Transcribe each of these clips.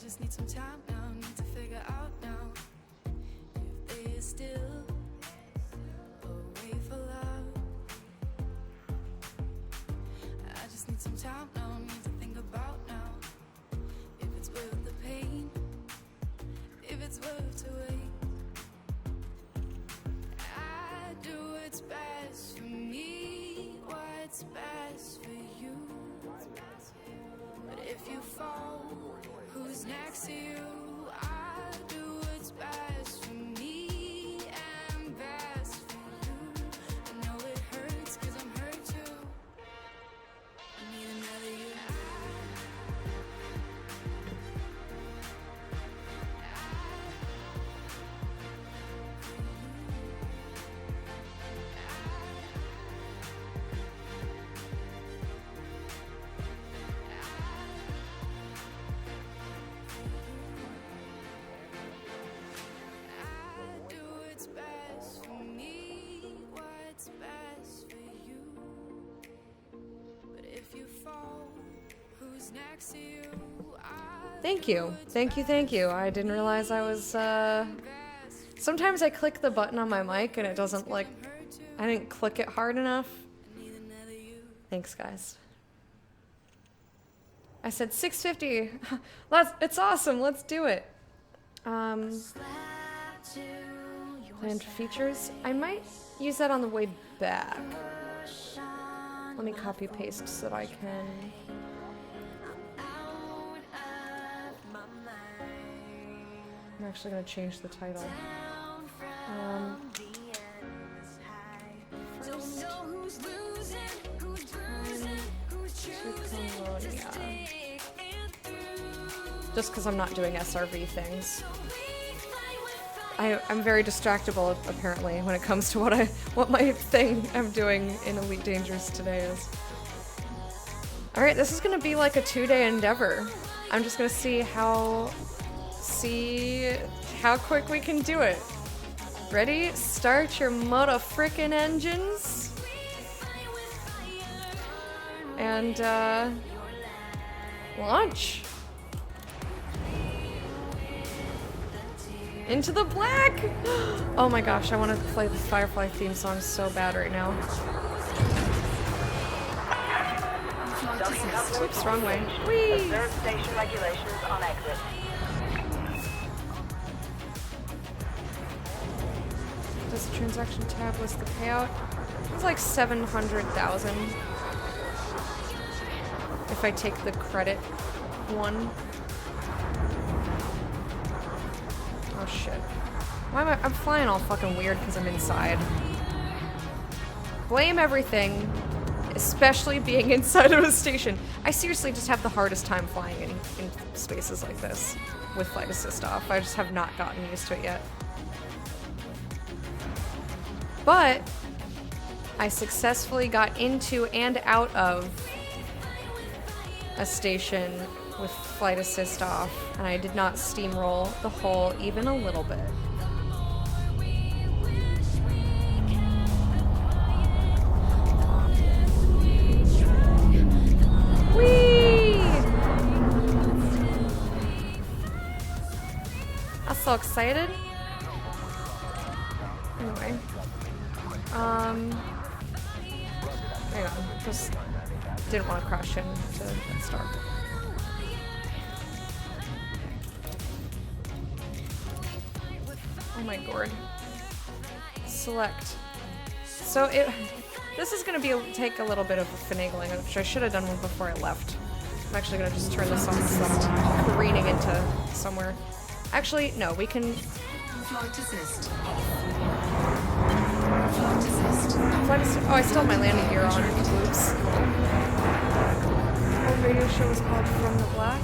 just need some time now, need to figure out now if there is still a way for love. I just need some time now, need to think about now if it's worth the pain, if it's worth to wait. I do what's best for me, what's best for you. But if you fall, who's next to you? I do what's best for me and best for you. I know it hurts 'cause I'm hurt too. I need another you. Thank you. Thank you, thank you. I didn't realize I was, sometimes I click the button on my mic and it doesn't, like, I didn't click it hard enough. Thanks, guys. I said 650. It's awesome. Let's do it. Planned features. I might use that on the way back. Let me copy paste so that I can. I'm actually going to change the title. Just because I'm not doing SRV things. I'm very distractible apparently when it comes to what my thing I'm doing in Elite Dangerous today is. Alright, this is gonna be like a 2-day endeavor. I'm just gonna see how quick we can do it. Ready? Start your mother-frickin' engines. And launch. Into the black! Oh my gosh, I want to play the Firefly theme song so bad right now. Oops, wrong way. Whee! Observe station regulations on exit. Does the transaction tab list the payout? It's like 700,000. If I take the credit one. Oh shit. Why am I'm flying all fucking weird because I'm inside. Blame everything, especially being inside of a station. I seriously just have the hardest time flying in spaces like this with flight assist off. I just have not gotten used to it yet. But I successfully got into and out of a station with flight assist off, and I did not steamroll the hull even a little bit. Whee! I'm so excited. Anyway. Hang on, just didn't want to crash into start. Oh my god. Select. So this is gonna take a little bit of finagling, which I should have done before I left. I'm actually gonna just turn this on instead of careening into somewhere. Actually, no, we can. Flight assist. Oh, I still have my landing gear on. Oops. The radio show was called From the Black.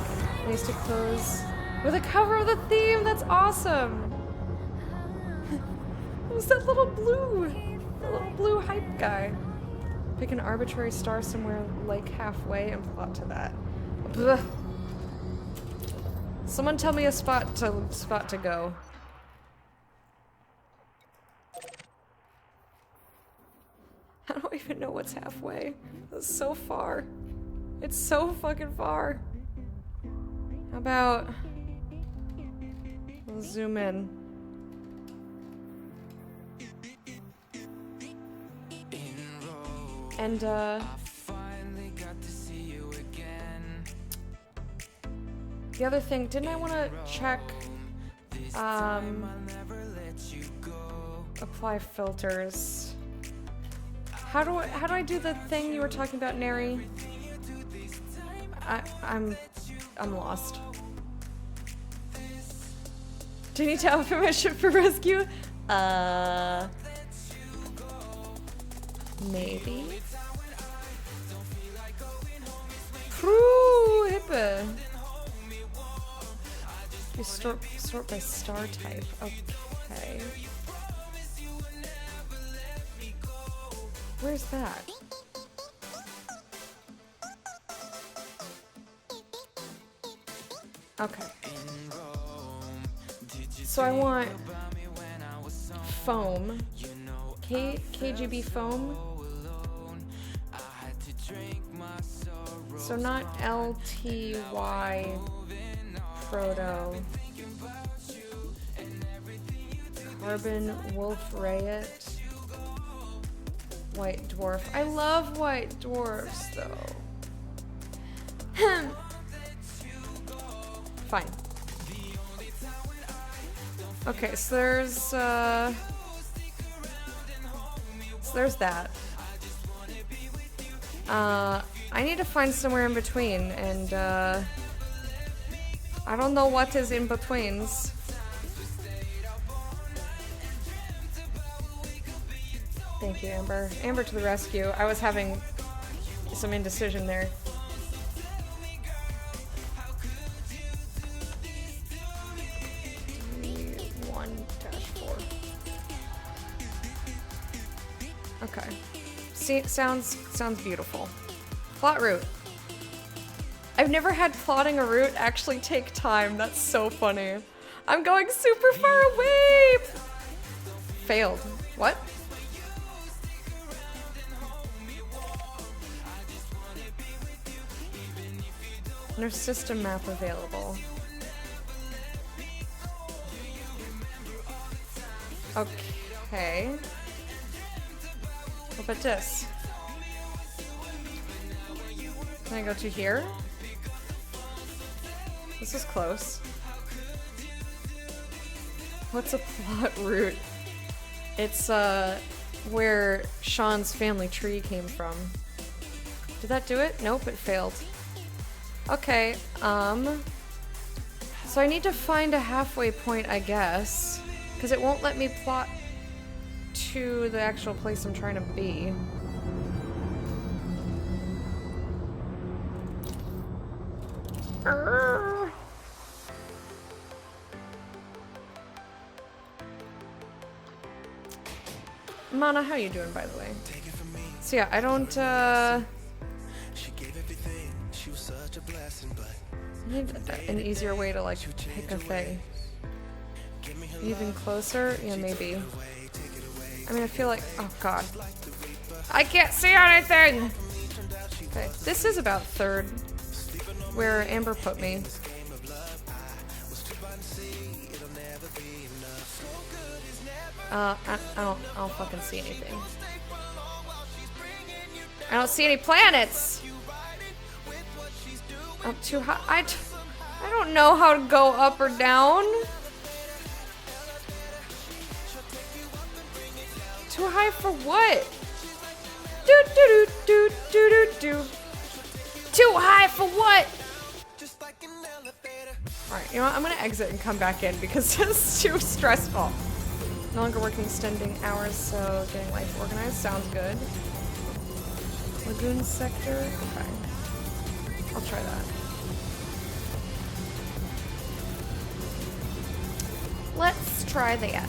I used to close with a cover of the theme. That's awesome. It was that little blue hype guy. Pick an arbitrary star somewhere like halfway and plot to that. Blah. Someone tell me a spot to go. I don't even know what's halfway. That's so far. It's so fucking far. How about Let's zoom in. And the other thing, didn't I want to check apply filters? How do I do the thing you were talking about, Neri? I'm lost. Do you need to outfit my ship for rescue? Maybe. Prue hippe. You sort by star type. Okay. Where's that? Okay. So I want foam. KGB foam. So not LTY Proto. Carbon Wolf Rayet. White Dwarf. I love white dwarfs though. Fine. Okay, so there's that. I need to find somewhere in between, and I don't know what is in betweens. Thank you, Amber. Amber to the rescue. I was having some indecision there. Okay. See, sounds beautiful. Plot route. I've never had plotting a route actually take time. That's so funny. I'm going super far away! Failed. What? No system map available. Okay. What about this? Can I go to here? This is close. What's a plot route? It's where Sean's family tree came from. Did that do it? Nope, it failed. Okay, so I need to find a halfway point, I guess, because it won't let me plot to the actual place I'm trying to be. Mana, how you doing, by the way? So yeah, I don't, I need an easier way to, like, pick a thing. Even closer? Yeah, maybe. I mean, I feel like, oh god. I can't see anything! Okay, this is about third, where Amber put me. I don't fucking see anything. I don't see any planets! Up too high. I don't know how to go up or down. Too high for what? Do do do do do do do. Too high for what? Alright, you know what? I'm gonna exit and come back in because it's too stressful. No longer working extending hours, so getting life organized sounds good. Lagoon sector? Okay. I'll try that. Let's try that.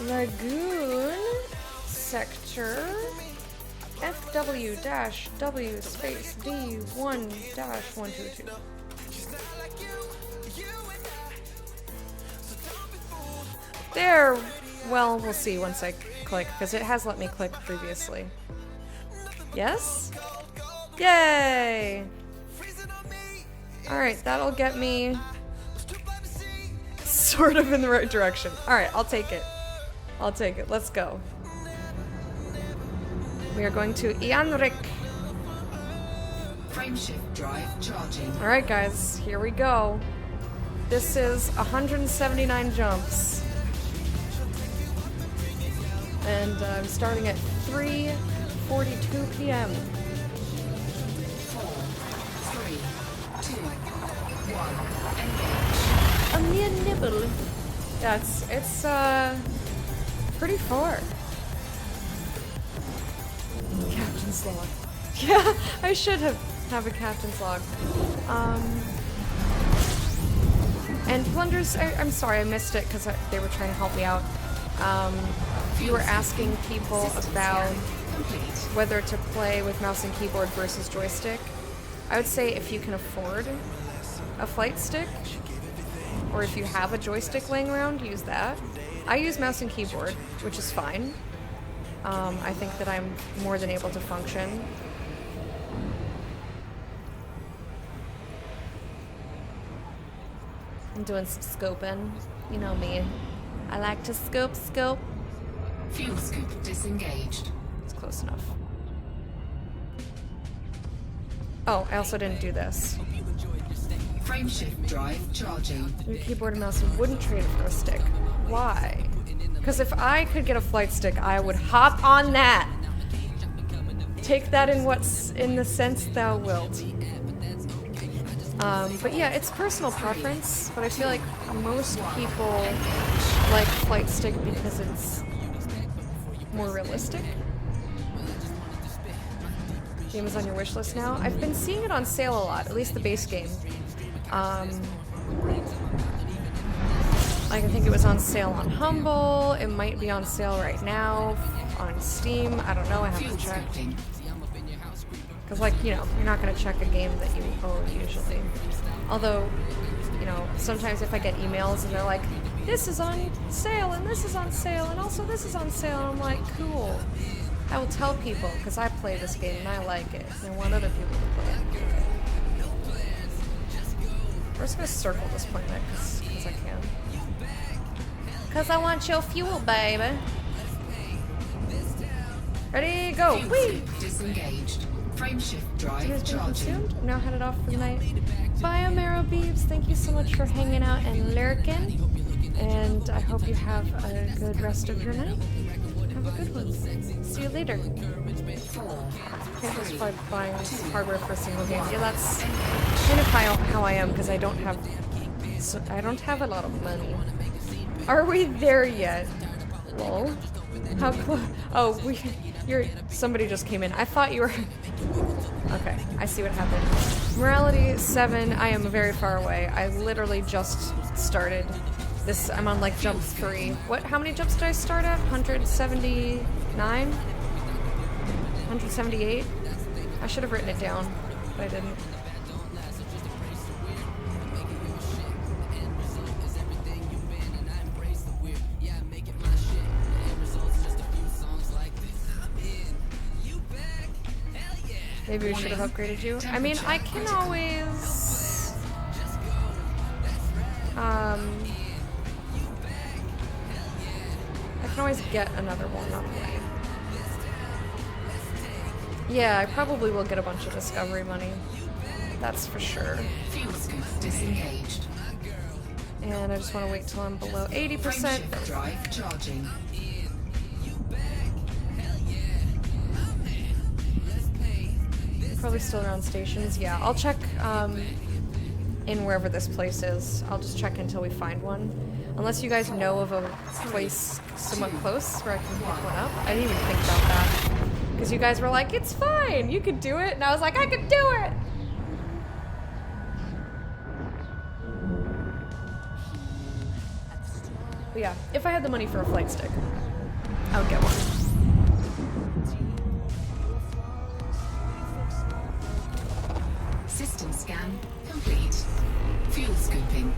Lagoon sector FW-W space D1-122. There. Well, we'll see once I click, because it has let me click previously. Yes? Yay! Alright, that'll get me sort of in the right direction. Alright, I'll take it. I'll take it. Let's go. We are going to Ianric. Frameshift drive charging. Alright guys, here we go. This is 179 jumps. And I'm starting at 3:42 p.m. 4, 3, 2, 1, engage. A mere nibble. Yeah, it's pretty far. Captain's log. Yeah, I should have a captain's log. And Plunders, I'm sorry I missed it because they were trying to help me out. You were asking people about whether to play with mouse and keyboard versus joystick. I would say if you can afford a flight stick, or if you have a joystick laying around, use that. I use mouse and keyboard, which is fine. I think that I'm more than able to function. I'm doing some scoping. You know me. I like to scope. Fuel scoop disengaged. It's close enough. Oh, I also didn't do this. Frameshift drive charging. Your keyboard and mouse wouldn't trade it for a stick. Why? Because if I could get a flight stick, I would hop on that. Take that in the sense thou wilt. But yeah, it's personal preference, but I feel like most people like flight stick because it's more realistic. Game is on your wish list now. I've been seeing it on sale a lot, at least the base game. Like I think it was on sale on Humble. It might be on sale right now on Steam. I don't know. I haven't checked. Because, like, you know, you're not going to check a game that you own usually. Although, you know, sometimes if I get emails and they're like, this is on sale and this is on sale and also this is on sale, and I'm like, cool. I will tell people because I play this game and I like it. And I want other people to play it. We're just going to circle this planet because I can. Because I want your fuel, baby. Ready, go. Whee! Disengaged. Frameshift drive Here's been charging. consumed. I'm now headed off for the night. Bye, Amaro Beebs. Thank you so much for hanging out and lurking. And I hope you have a good rest of your night. Have a good one. See you later. Can't just by buying hardware for a single game. Yeah, that's kind of how I am because I don't have a lot of money. Are we there yet? Lol. How close? Oh, somebody just came in. I thought you were. Okay, I see what happened. Morality 7. I am very far away. I literally just started this. I'm on like jump 3. What? How many jumps did I start at? 179? 178? I should have written it down, but I didn't. Maybe we should have upgraded you. I mean, I can always... I can always get another one on the way. Yeah, I probably will get a bunch of discovery money. That's for sure. Fuel scoop disengaged. And I just want to wait till I'm below 80%. Frameshift drive charging. Probably still around stations. Yeah, I'll check in wherever this place is. I'll just check until we find one. Unless you guys know of a place somewhat close where I can pick one up. I didn't even think about that. Because you guys were like, it's fine, you could do it. And I was like, I could do it! But yeah, if I had the money for a flight stick, I would get one. System scan complete. Fuel scooping.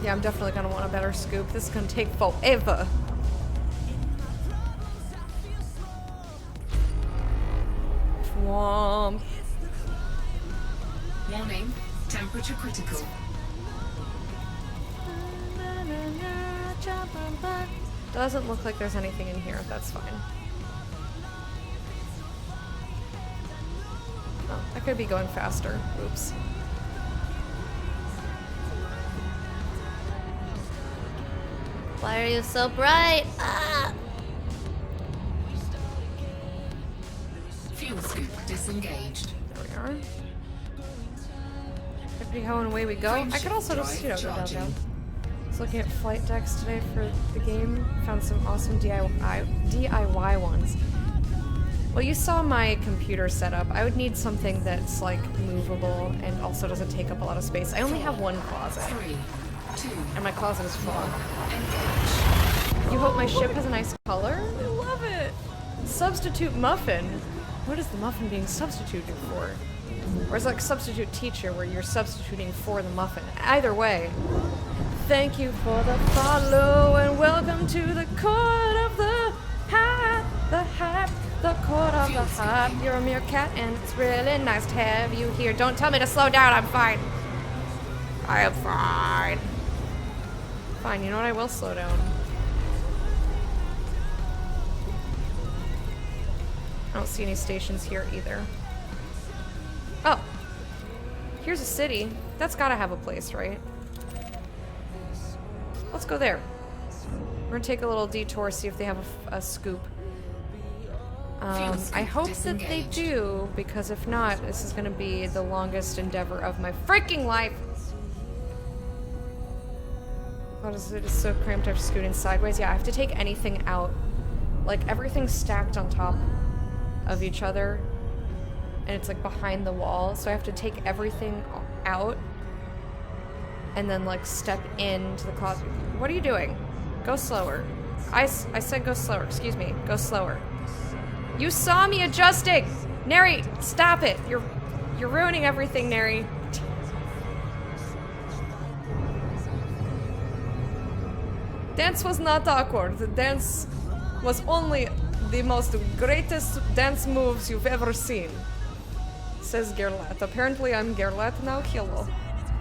Yeah, I'm definitely gonna want a better scoop. This is gonna take forever. Womp. Warning, temperature critical. Doesn't look like there's anything in here. That's fine. Oh, I could be going faster. Oops. Why are you so bright? Ah! Fuel scoop disengaged. There we are. Hippity ho and away we go. I could also just, go downtown. I was looking at flight decks today for the game. Found some awesome DIY ones. Well, you saw my computer setup. I would need something that's like movable and also doesn't take up a lot of space. I only have one closet. 3, 2, And my closet is full. engage. You hope my ship has a nice color? I love it! Substitute muffin. What is the muffin being substituted for? Or is it like substitute teacher where you're substituting for the muffin? Either way. Thank you for the follow and welcome to the court of the hat. The hat. The court of the hat. You're a meerkat and it's really nice to have you here. Don't tell me to slow down. I'm fine. I am fine. Fine, you know what? I will slow down. I don't see any stations here either. Oh. Here's a city. That's gotta have a place, right? Let's go there. We're gonna take a little detour, see if they have a scoop. I hope that they do, because if not, this is gonna be the longest endeavor of my freaking life. What is it? It's so cramped after scooting sideways. Yeah, I have to take anything out. Like, everything's stacked on top of each other. And it's like behind the wall. So I have to take everything out. And then like step into the closet. What are you doing? Go slower. I said go slower. Excuse me. Go slower. You saw me adjusting! Neri, stop it. You're ruining everything, Neri. Dance was not awkward. The dance was only the most greatest dance moves you've ever seen. Says Gerlat. Apparently I'm Gerlat now. Hello.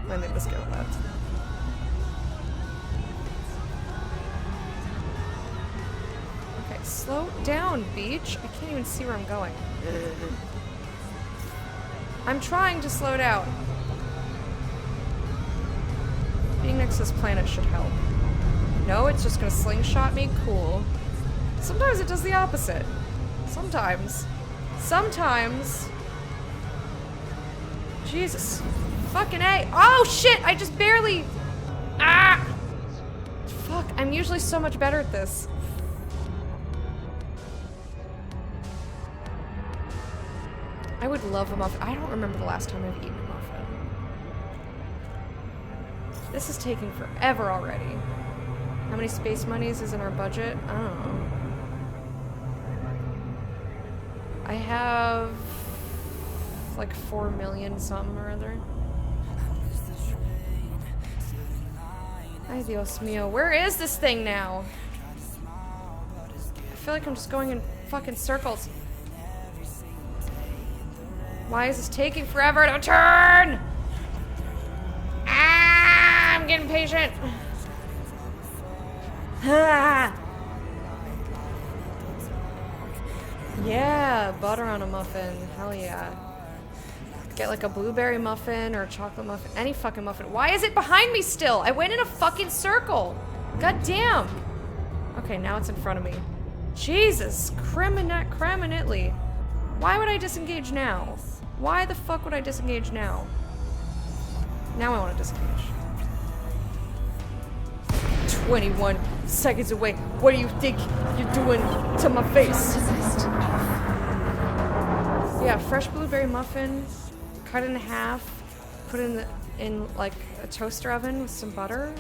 My name is Gerlat. Okay, slow down, beach. I can't even see where I'm going. I'm trying to slow down. Being next to this planet should help. No, it's just gonna slingshot me? Cool. Sometimes it does the opposite. Sometimes. Sometimes. Jesus. Fucking A. Oh shit! I just barely... Ah! Fuck, I'm usually so much better at this. I would love a muffin. I don't remember the last time I've eaten a muffin. This is taking forever already. How many space monies is in our budget? I don't know. I have like 4 million something or other. Ay, Dios mío. Where is this thing now? I feel like I'm just going in fucking circles. Why is this taking forever to turn? Ah, I'm getting impatient. Ah. Yeah, butter on a muffin. Hell yeah. Get like a blueberry muffin or a chocolate muffin. Any fucking muffin. Why is it behind me still? I went in a fucking circle. God damn. Okay, now it's in front of me. Jesus. Criminally. Why would I disengage now? Why the fuck would I disengage now? Now I want to disengage. 21 seconds away. What do you think you're doing to my face? Yeah, fresh blueberry muffin, cut in half, put in like a toaster oven with some butter.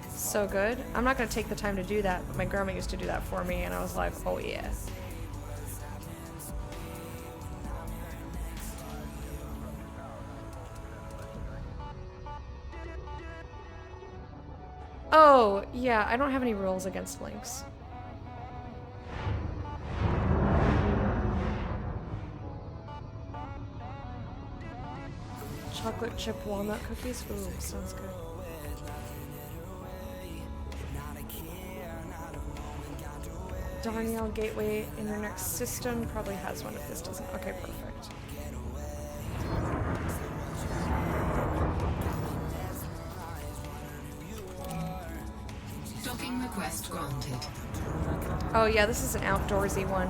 So good. I'm not gonna take the time to do that, but my grandma used to do that for me, and I was like, oh yeah. Oh, yeah, I don't have any rules against links. Chocolate chip walnut cookies? Ooh, sounds good. Darnielle gateway in your next system probably has one if this doesn't. Okay, perfect. Docking request granted. Oh yeah, this is an outdoorsy one.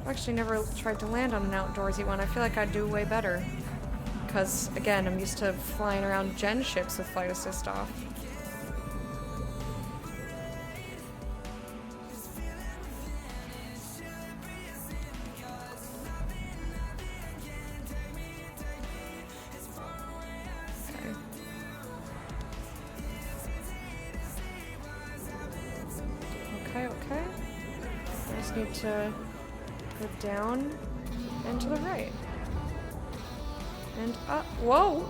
I've actually never tried to land on an outdoorsy one. I feel like I'd do way better. Because, again, I'm used to flying around gen ships with flight assist off. Okay. I just need to go down and to the right. And up. Whoa!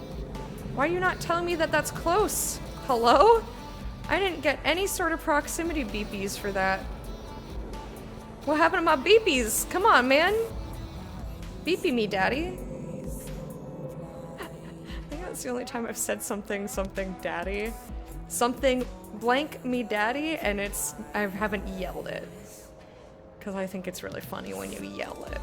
Why are you not telling me that that's close? Hello? I didn't get any sort of proximity beepies for that. What happened to my beepies? Come on, man. Beepy me, daddy. I think that's the only time I've said something daddy. Something blank me daddy, and I haven't yelled it. Because I think it's really funny when you yell it.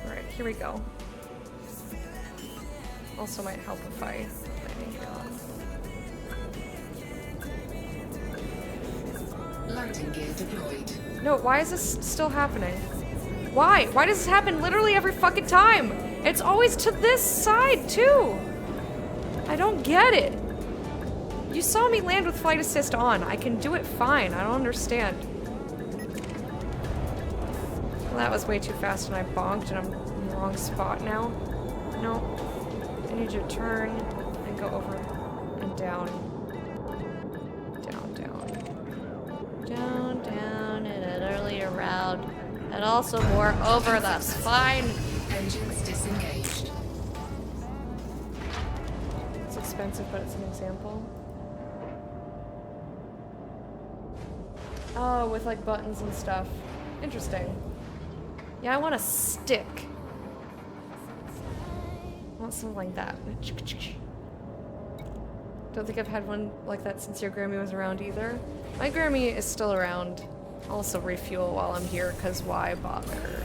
Alright, here we go. Also might help if I landing gear on. Landing gear deployed. No, why is this still happening? Why? Why does this happen literally every fucking time? It's always to this side, too! I don't get it. You saw me land with flight assist on. I can do it fine. I don't understand. Well, that was way too fast and I bonked and I'm in the wrong spot now. No. I need you to turn and go over and down. Down, down. Down, down, and an earlier route. And also more over the spine. Engines disengaged. It's expensive, but it's an example. Oh, with like buttons and stuff. Interesting. Yeah, I want a stick. I want something like that. Don't think I've had one like that since your Grammy was around either. My Grammy is still around. Also refuel while I'm here, because why bother?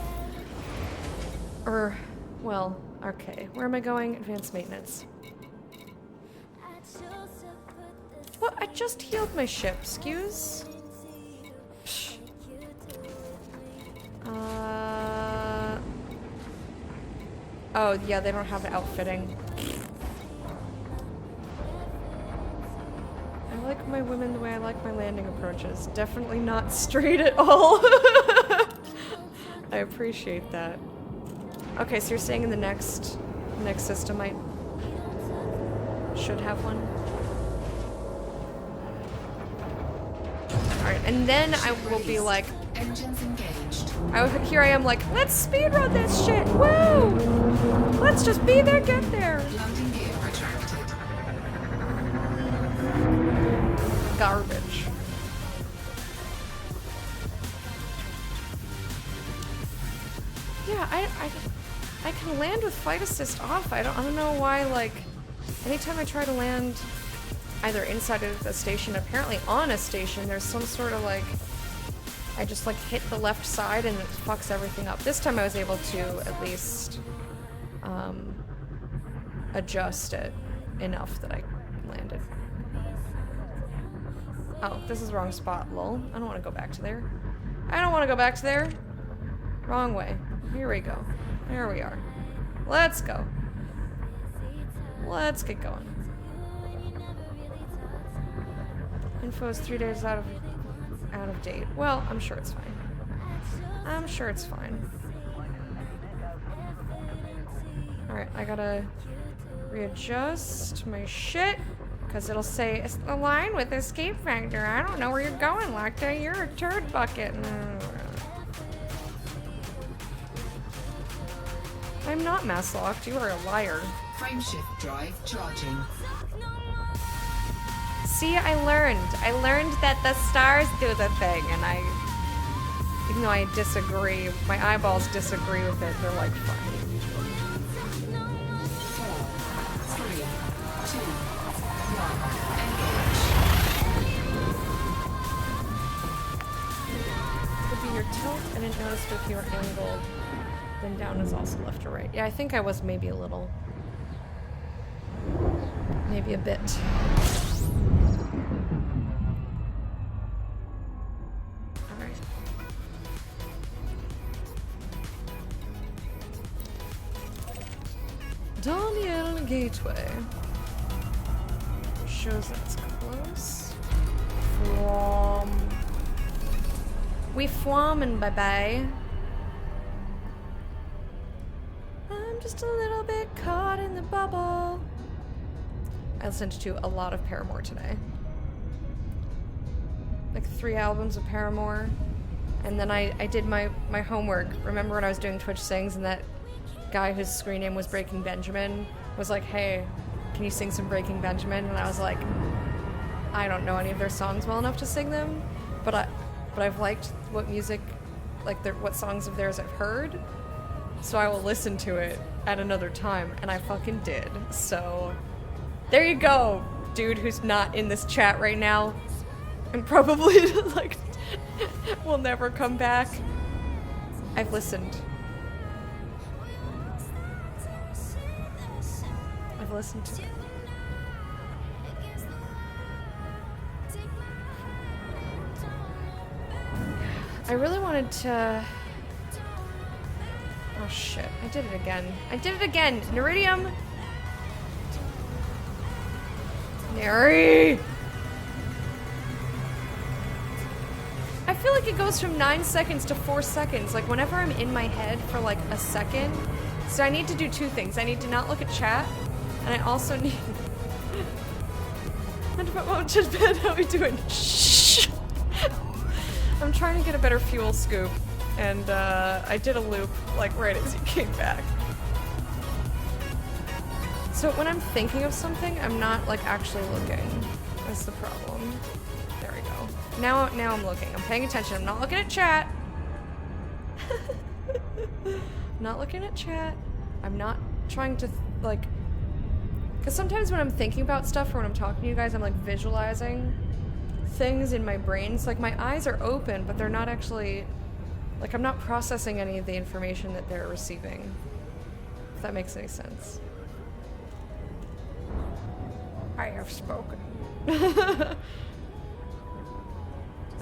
Well, okay. Where am I going? Advanced maintenance. What? I just healed my ship. Excuse? Psh. Oh, yeah, they don't have outfitting. I like my women the way I like my landing approaches. Definitely not straight at all. I appreciate that. Okay, so you're saying in the next system I should have one? Alright, and then I will be like... Engines engaged. Here I am like, let's speedrun this shit! Woo! Let's just be there, get there! Landing gear retracted. Garbage. Yeah, I can land with flight assist off. I don't know why, like, anytime I try to land either inside of a station, apparently on a station, there's some sort of like, I just like hit the left side and it fucks everything up. This time I was able to at least adjust it enough that I landed. Oh, this is the wrong spot, lol. I don't want to go back to there. I don't want to go back to there. Wrong way. Here we go. There we are. Let's go. Let's get going. Info is 3 days out of date. Well, I'm sure it's fine. I'm sure it's fine. Alright, I gotta readjust my shit, because it'll say, it's aligned with escape factor. I don't know where you're going, Lacta. You're a turd bucket. I'm not mass locked. You are a liar. Frameshift drive charging. See, I learned. I learned that the stars do the thing, and even though I disagree, my eyeballs disagree with it, they're like, fine. 4, 3, 2, 1, engage. Could be your tilt. I didn't notice if you were angled. Then down is also left or right. Yeah, I think I was maybe a little. Maybe a bit. Alright. Daniel Gateway. Shows that's close. We fwammin', bye-bye. I'm just a little bit caught in the bubble. I listened to a lot of Paramore today. Like 3 albums of Paramore. And then I did my homework. Remember when I was doing Twitch Sings and that guy whose screen name was Breaking Benjamin was like, hey, can you sing some Breaking Benjamin? And I was like, I don't know any of their songs well enough to sing them, but I've liked what music, like what songs of theirs I've heard, so I will listen to it at another time, and I fucking did. So there you go, dude who's not in this chat right now, and probably like will never come back. I've listened. I've listened to it. I really wanted to... Oh shit, I did it again. I did it again! Neridium! Neri! I feel like it goes from 9 seconds to 4 seconds. Like whenever I'm in my head for like a second. So I need to do 2 things. I need to not look at chat, and I also need... How are we doing? Shh! I'm trying to get a better fuel scoop, and I did a loop like right as you came back. So when I'm thinking of something, I'm not like actually looking. That's the problem. There we go. Now I'm looking. I'm paying attention. I'm not looking at chat. Not looking at chat. I'm not trying to like. Because sometimes when I'm thinking about stuff or when I'm talking to you guys, I'm like visualizing things in my brain. So like my eyes are open, but they're not actually, like I'm not processing any of the information that they're receiving. If that makes any sense. I have spoken. That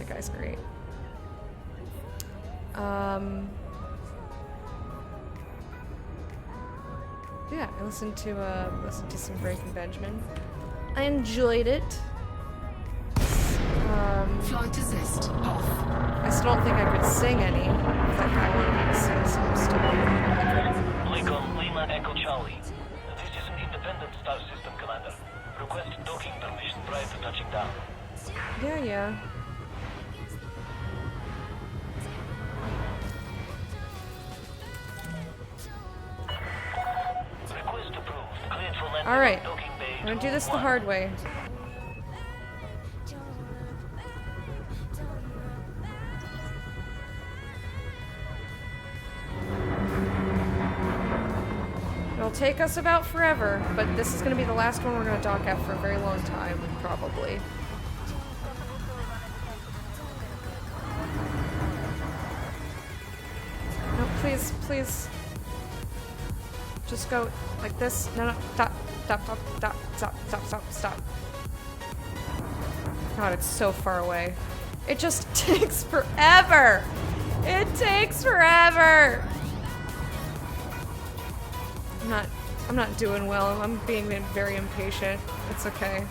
guy's great. Yeah, I listened to some Breaking Benjamin. I enjoyed it. Flight assist off. I still don't think I could sing any. If that guy wanted me to sing some stuff. Lincoln Lima Echo Charlie. This is an independent star system commander. Request docking permission prior to touching down. Yeah. Request approved. Cleared for landing. Alright. Docking bay I'm gonna do this the 201. hard way. It'll take us about forever, but this is going to be the last one we're going to dock at for a very long time, probably. No, please. Just go like this. No, stop. God, it's so far away. It just takes forever. It takes forever. I'm not doing well. I'm being very impatient. It's okay.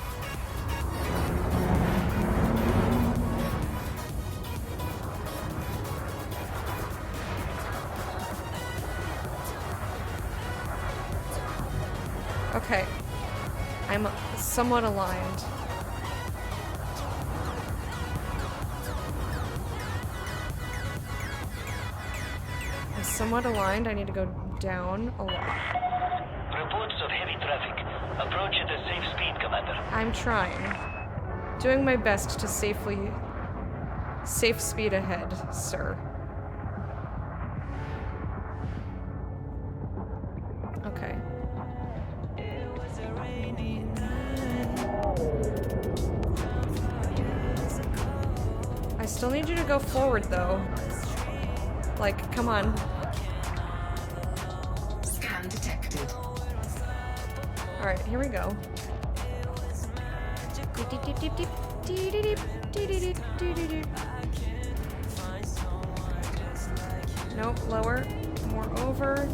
Okay. I'm somewhat aligned. I need to go down a lot. Reports of heavy traffic. Approach at a safe speed, Commander. I'm trying. Doing my best to safe speed ahead, sir. Okay. I still need you to go forward, though. Like, come on. Scan detected. Alright, here we go. Nope, lower. More over.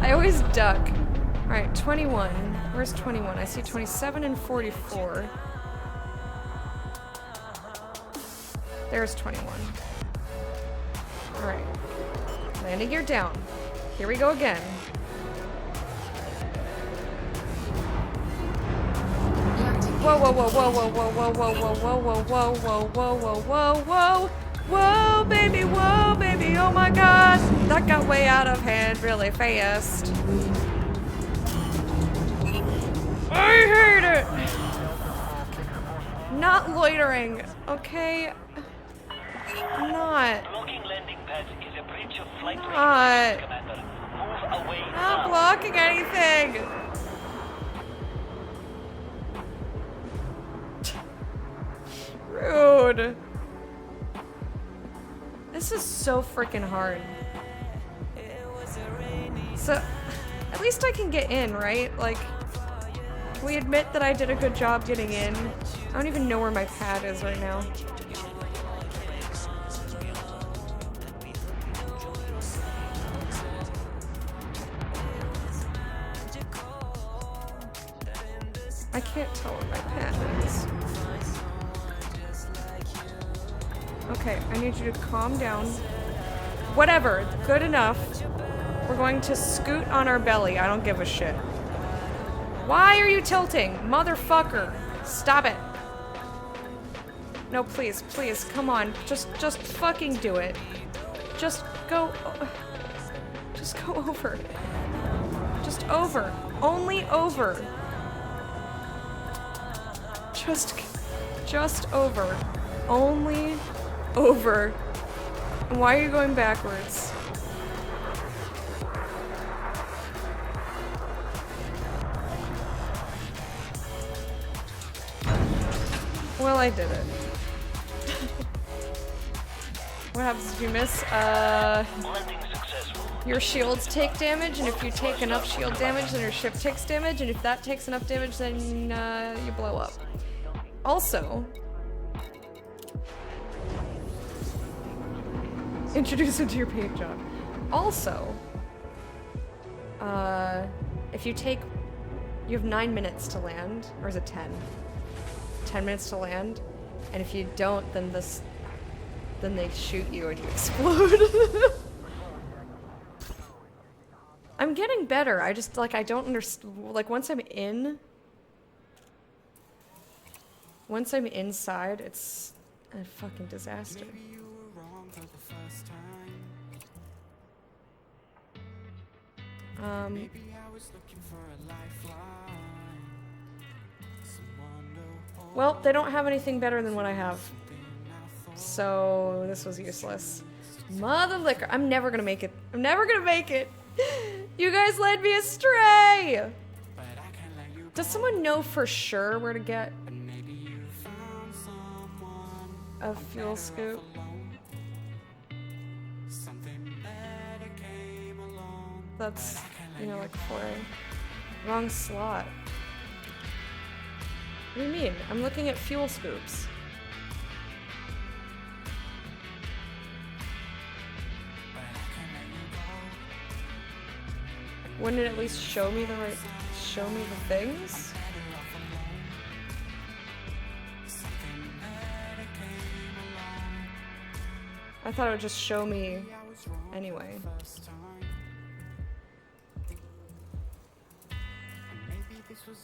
I always duck. Alright, 21. Where's 21? I see 27 and 44. There's 21. Alright. Landing gear down. Here we go again. Whoa, whoa, whoa, whoa, whoa, whoa, whoa, whoa, whoa, whoa, whoa, whoa, whoa, whoa, whoa, whoa. Whoa, baby, oh my god. That got way out of hand really fast. I hate it! Not loitering, okay? Not. Blocking landing pads is a breach of flight Not. regulations, Commander. Move away Not now. blocking anything! Rude. This is so freaking hard. So, at least I can get in, right? Like, can we admit that I did a good job getting in? I don't even know where my pad is right now. I can't tell where my pad is. Okay, I need you to calm down. Whatever, good enough. We're going to scoot on our belly. I don't give a shit. Why are you tilting? Motherfucker. Stop it. No, please, please, come on. Just fucking do it. Just go over. Just over. Only over. Just over. Only over. And why are you going backwards? Well, I did it. What happens if you miss? Landing successful. Your shields take damage, and if you take enough shield damage, then your ship takes damage, and if that takes enough damage, then you blow up. Also, introduce into your paint job. Also, if you have 9 minutes to land, or is it 10? 10 minutes to land, and if you don't, then they shoot you and you explode. I'm getting better. I just, like, I don't understand. Like, once I'm inside, it's a fucking disaster. Well, they don't have anything better than what I have. So, this was useless. Mother liquor. I'm never gonna make it. I'm never gonna make it. You guys led me astray! Does someone know for sure where to get a fuel scoop? That's, you know, like 4A. Wrong slot. What do you mean? I'm looking at fuel scoops. Wouldn't it at least show me the things? I thought it would just show me anyway.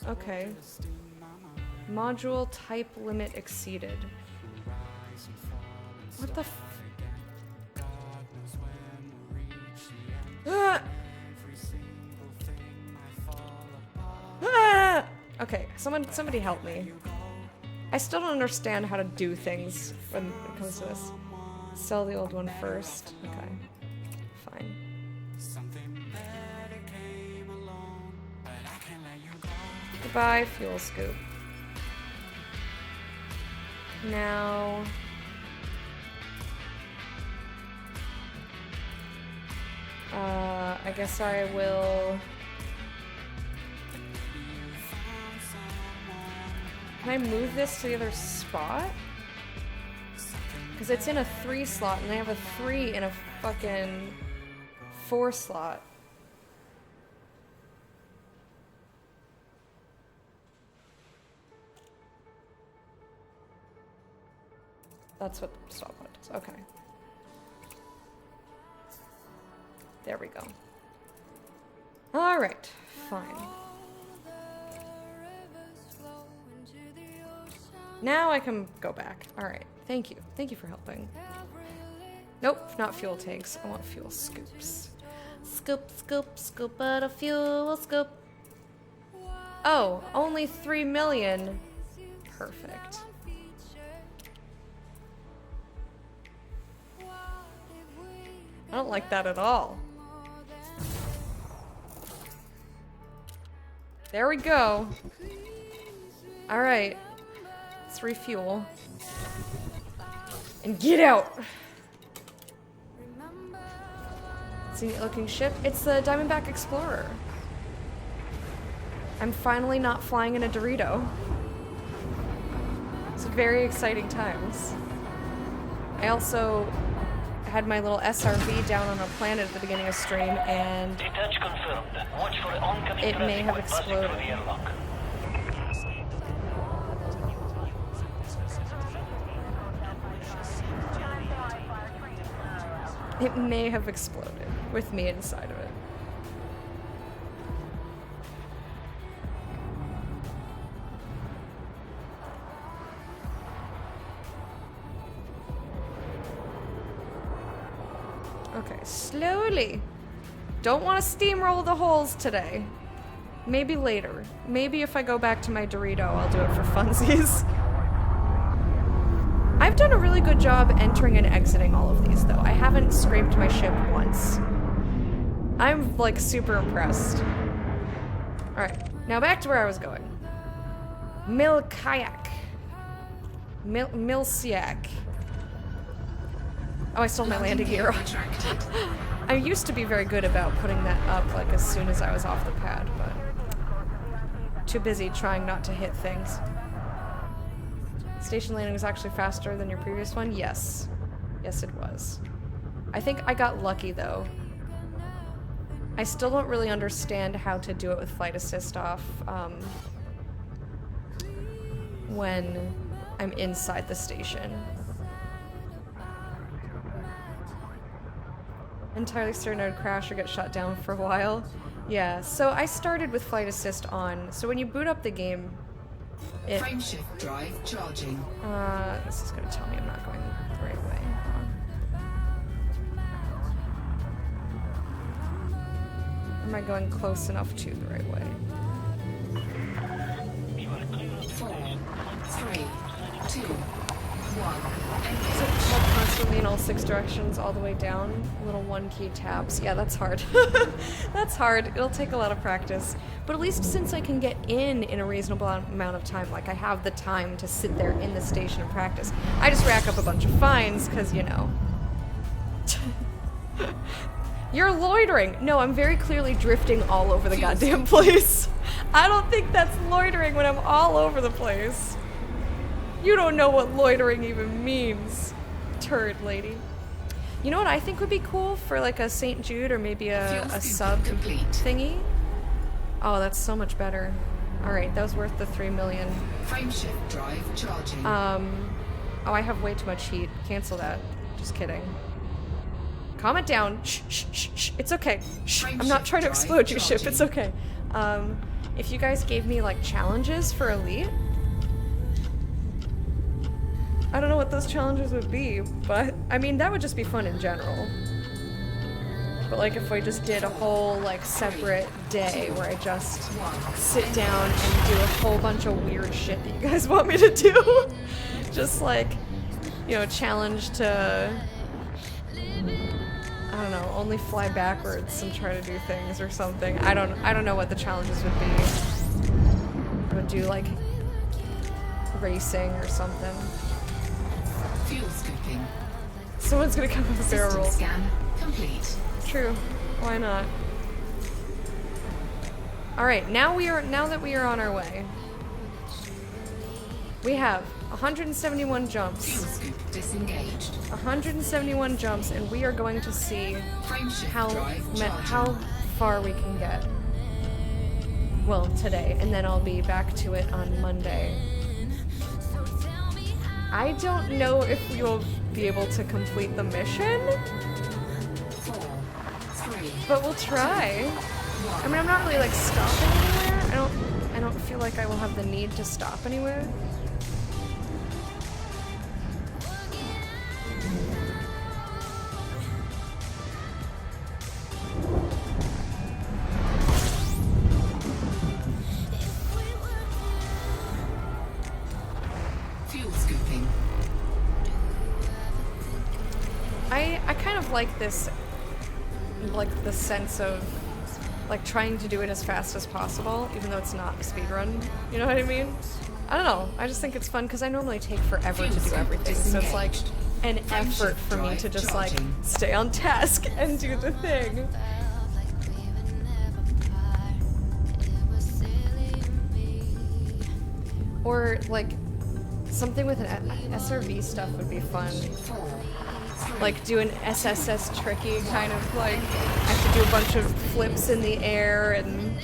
Okay. Module type limit exceeded. What the f- Ah! Ah! Okay, somebody help me. I still don't understand how to do things when it comes to this. Sell the old one first. Okay. Fine. Goodbye, fuel scoop. Now... I guess I will... Can I move this to the other spot? Because it's in a 3 slot and I have a 3 in a fucking 4 slot. That's what the stopwatch does. Okay. There we go. Alright, fine. Now I can go back. Alright, thank you. Thank you for helping. Nope, not fuel tanks. I want fuel scoops. Scoop, scoop, scoop out of fuel scoop. Oh, only 3 million. Perfect. I don't like that at all. There we go. Alright. Let's refuel. And get out! It's a neat looking ship. It's the Diamondback Explorer. I'm finally not flying in a Dorito. It's very exciting times. I also had my little SRV down on a planet at the beginning of stream, and Detach confirmed. Watch for oncoming it may have traffic passing exploded. through the airlock. It may have exploded with me inside of it. Okay, slowly. Don't want to steamroll the holes today. Maybe later. Maybe if I go back to my Dorito, I'll do it for funsies. I've done a really good job entering and exiting all of these, though. I haven't scraped my ship once. I'm, like, super impressed. Alright, now back to where I was going. Milkayak. Milsiak. Oh, I stole my landing gear. I used to be very good about putting that up, like, as soon as I was off the pad, but too busy trying not to hit things. Station landing was actually faster than your previous one? Yes. Yes, it was. I think I got lucky, though. I still don't really understand how to do it with flight assist off, when I'm inside the station. Entirely certain I would crash or get shut down for a while. Yeah, so I started with flight assist on, so when you boot up the game, it... Frameshift drive charging. This is gonna tell me I'm not going the right way. Am I going close enough to the right way? 4, 3, 2, 1. Is it called constantly in all 6 directions all the way down? Little 1-key tabs. Yeah, that's hard. That's hard. It'll take a lot of practice. But at least since I can get in a reasonable amount of time, like I have the time to sit there in the station and practice, I just rack up a bunch of fines, because, you know. You're loitering! No, I'm very clearly drifting all over the goddamn place. I don't think that's loitering when I'm all over the place. You don't know what loitering even means, turd lady. You know what I think would be cool for like a St. Jude or maybe a sub thingy? Oh, that's so much better. Alright, that was worth the 3 million. Frameshift drive charging. Oh, I have way too much heat. Cancel that. Just kidding. Calm it down. Shh, shh, shh, shh. It's okay. Shh. I'm not trying to explode your ship. It's okay. If you guys gave me like challenges for Elite, I don't know what those challenges would be, but I mean, that would just be fun in general. But like if we just did a whole like separate day where I just sit down and do a whole bunch of weird shit that you guys want me to do. Just like, you know, challenge to, I don't know, only fly backwards and try to do things or something. I don't know what the challenges would be. I would do like racing or something. Fuel scooping. Someone's gonna come with a barrel System roll. scan complete. True. Why not? Alright, now that we are on our way. We have 171 Fuel jumps. scoop disengaged. 171 jumps, and we are going to see Frameshift how drive charging. how far we can get. Well, today, and then I'll be back to it on Monday. I don't know if we will be able to complete the mission, 4, 3, but we'll try. I mean, I'm not really like stopping anywhere. I don't feel like I will have the need to stop anywhere. fuel scooping. I kind of like this, like the sense of like trying to do it as fast as possible, even though it's not a speed run. You know what I mean? I don't know. I just think it's fun because I normally take forever to do everything, so it's like an effort for me to just like stay on task and do the thing. Or like something with an SRV stuff would be fun. Like do an SSS tricky kind of like I have to do a bunch of flips in the air, and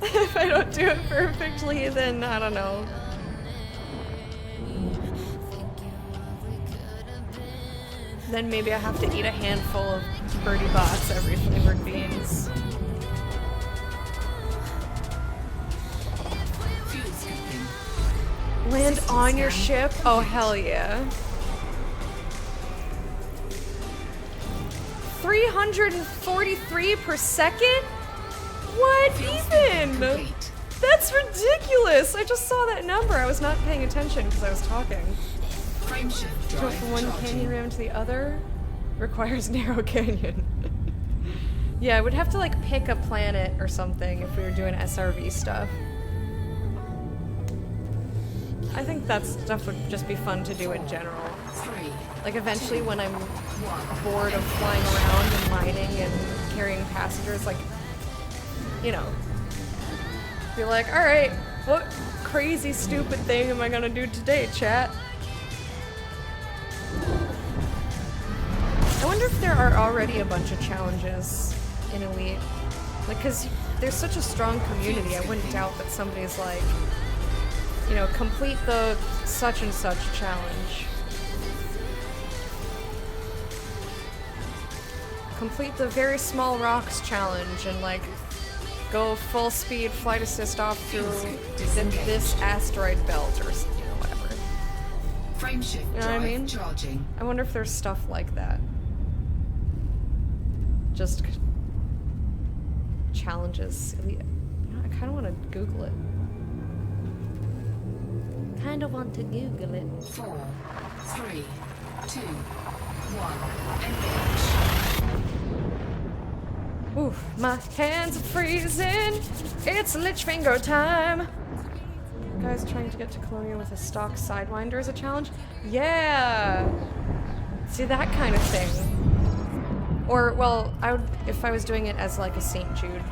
if I don't do it perfectly, then I don't know. Then maybe I have to eat a handful of Birdie Bots every flavored beans. Fuel scooping. Land on your ship? Oh hell yeah. 343 per second? What even? Complete. That's ridiculous! I just saw that number. I was not paying attention because I was talking. Frameshift Go drive from one charging. canyon ram to the other requires narrow canyon. Yeah, I would have to like pick a planet or something if we were doing SRV stuff. I think that stuff would just be fun to do in general. 3, Like eventually when I'm bored of flying around and mining and carrying passengers, like, you know, be like, alright, what crazy stupid thing am I gonna do today, chat? I wonder if there are already a bunch of challenges in Elite. Like, cause there's such a strong community, I wouldn't doubt that somebody's like, you know, complete the such and such challenge. Complete the very small rocks challenge and like go full speed flight assist off through this asteroid belt or you know, whatever. Frameshift You know what I drive mean? charging. I wonder if there's stuff like that. Just challenges. You know, I kind of want to Google it. Kind of want to Google it. 4, 3, 2, 1. Engage. Oof, my hands are freezing. It's Lich Finger time. Guys trying to get to Colonia with a stock Sidewinder as a challenge? Yeah! See, that kind of thing. Or, well, I would, if I was doing it as like a St. Jude,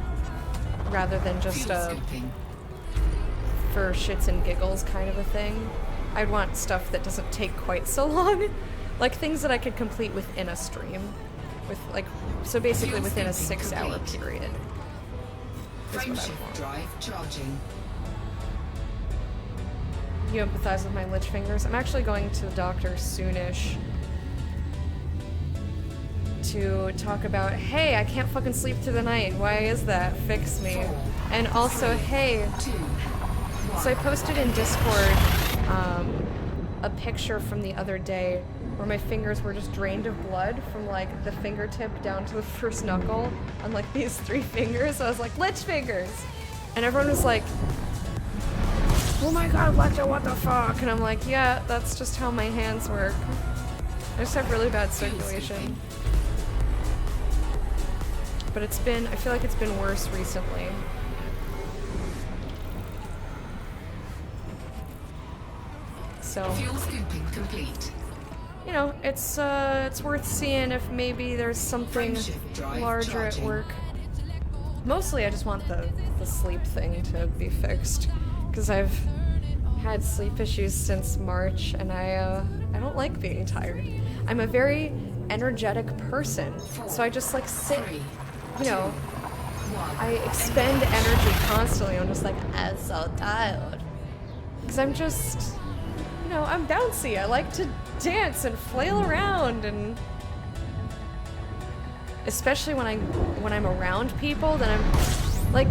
rather than just Fuel a scooping. for shits and giggles kind of a thing. I'd want stuff that doesn't take quite so long. Like things that I could complete within a stream. With like, so basically within a 6-hour period. Is what I Frameshift want. drive charging. You empathize with my Lich Fingers? I'm actually going to the doctor soonish to talk about, hey, I can't fucking sleep through the night. Why is that? Fix me. And also, hey, 2, so I posted in Discord a picture from the other day where my fingers were just drained of blood from like the fingertip down to the first knuckle on like these 3 fingers. So I was like, lich fingers! And everyone was like, oh my god, Lecter, what the fuck? And I'm like, yeah, that's just how my hands work. I just have really bad circulation. But I feel like it's been worse recently. So, Fuel scooping complete. you know, it's worth seeing if maybe there's something Frameshift drive larger charging. at work. Mostly I just want the sleep thing to be fixed, because I've had sleep issues since March, and I don't like being tired. I'm a very energetic person, so I just like sit, 3, you know, 1. I expend energy constantly. I'm just like, I'm so tired. Because I'm just, you know, I'm bouncy. I like to dance and flail around, and especially when I'm around people, then I'm like,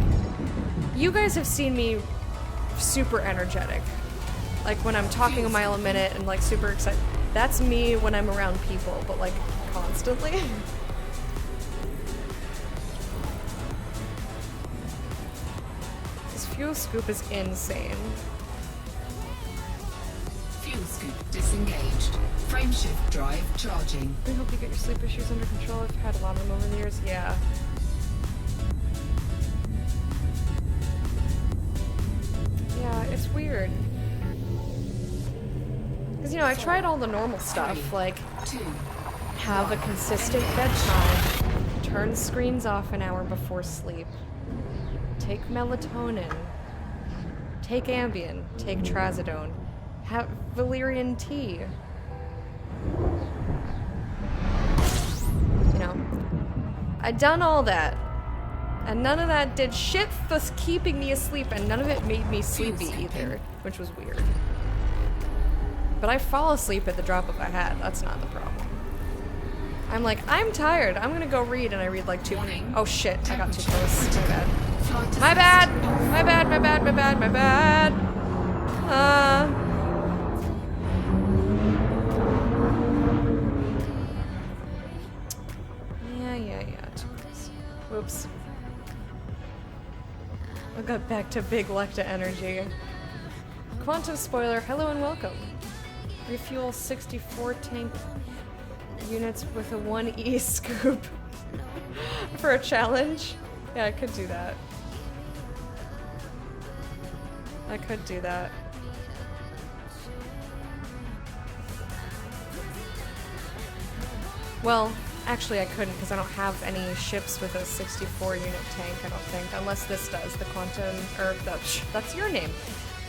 you guys have seen me super energetic. Like when I'm talking a mile a minute and like super excited. That's me when I'm around people, but like constantly. This fuel scoop is insane. Fuel scoop disengaged. Frameshift drive charging. I hope you get your sleep issues under control. I've had a lot of them over the years. Yeah. Yeah, it's weird. Because, you know, I tried all the normal stuff, like 2. have a consistent bedtime, turn screens off an hour before sleep, take melatonin, take Ambien, take Trazodone, have valerian tea. You know, I'd done all that, and none of that did shit for keeping me asleep, and none of it made me sleepy either, which was weird. But I fall asleep at the drop of a hat. That's not the problem. I'm like, I'm tired. I'm gonna go read, and I read like 2. Oh shit! I got too close. My bad. My bad. My bad. My bad. My bad. My bad. Yeah. Too close. Whoops. I got back to big Lecta energy. Quantum spoiler. Hello and welcome. Refuel 64 tank units with a 1E scoop for a challenge. Yeah, I could do that. I could do that. Well, actually I couldn't because I don't have any ships with a 64 unit tank, I don't think, unless this does, the quantum, or that's your name.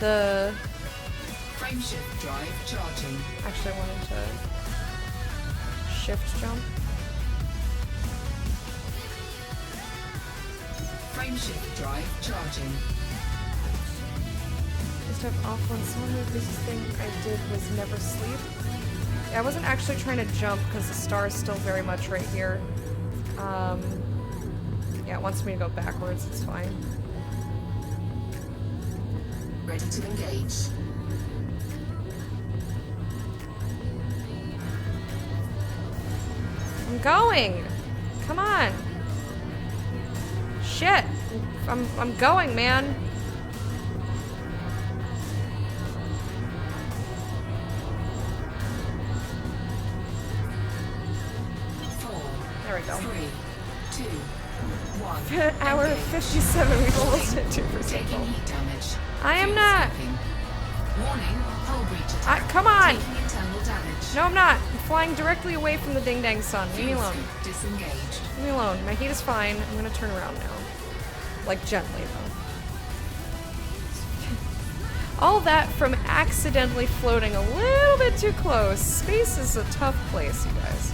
The Frameshift drive charging. Actually, I wanted to shift jump. Frameshift drive charging. Just have awful insomnia. The biggest thing I did was never sleep. Yeah, I wasn't actually trying to jump because the star is still very much right here. Yeah, it wants me to go backwards. It's fine. Ready to engage. I'm going! Come on! Shit! I'm going, man! There we go. 3, 2, 1. Hour 57, we've almost hit 2%. Taking heat damage. I am Fuel not! scooping. Warning, hull breach attack. Come on! Taking internal damage. No, I'm not! I'm flying directly away from the ding dang sun. Leave me Fuel alone. scoop disengaged. Leave me alone. My heat is fine. I'm gonna turn around now. Like, gently, though. All that from accidentally floating a little bit too close. Space is a tough place, you guys.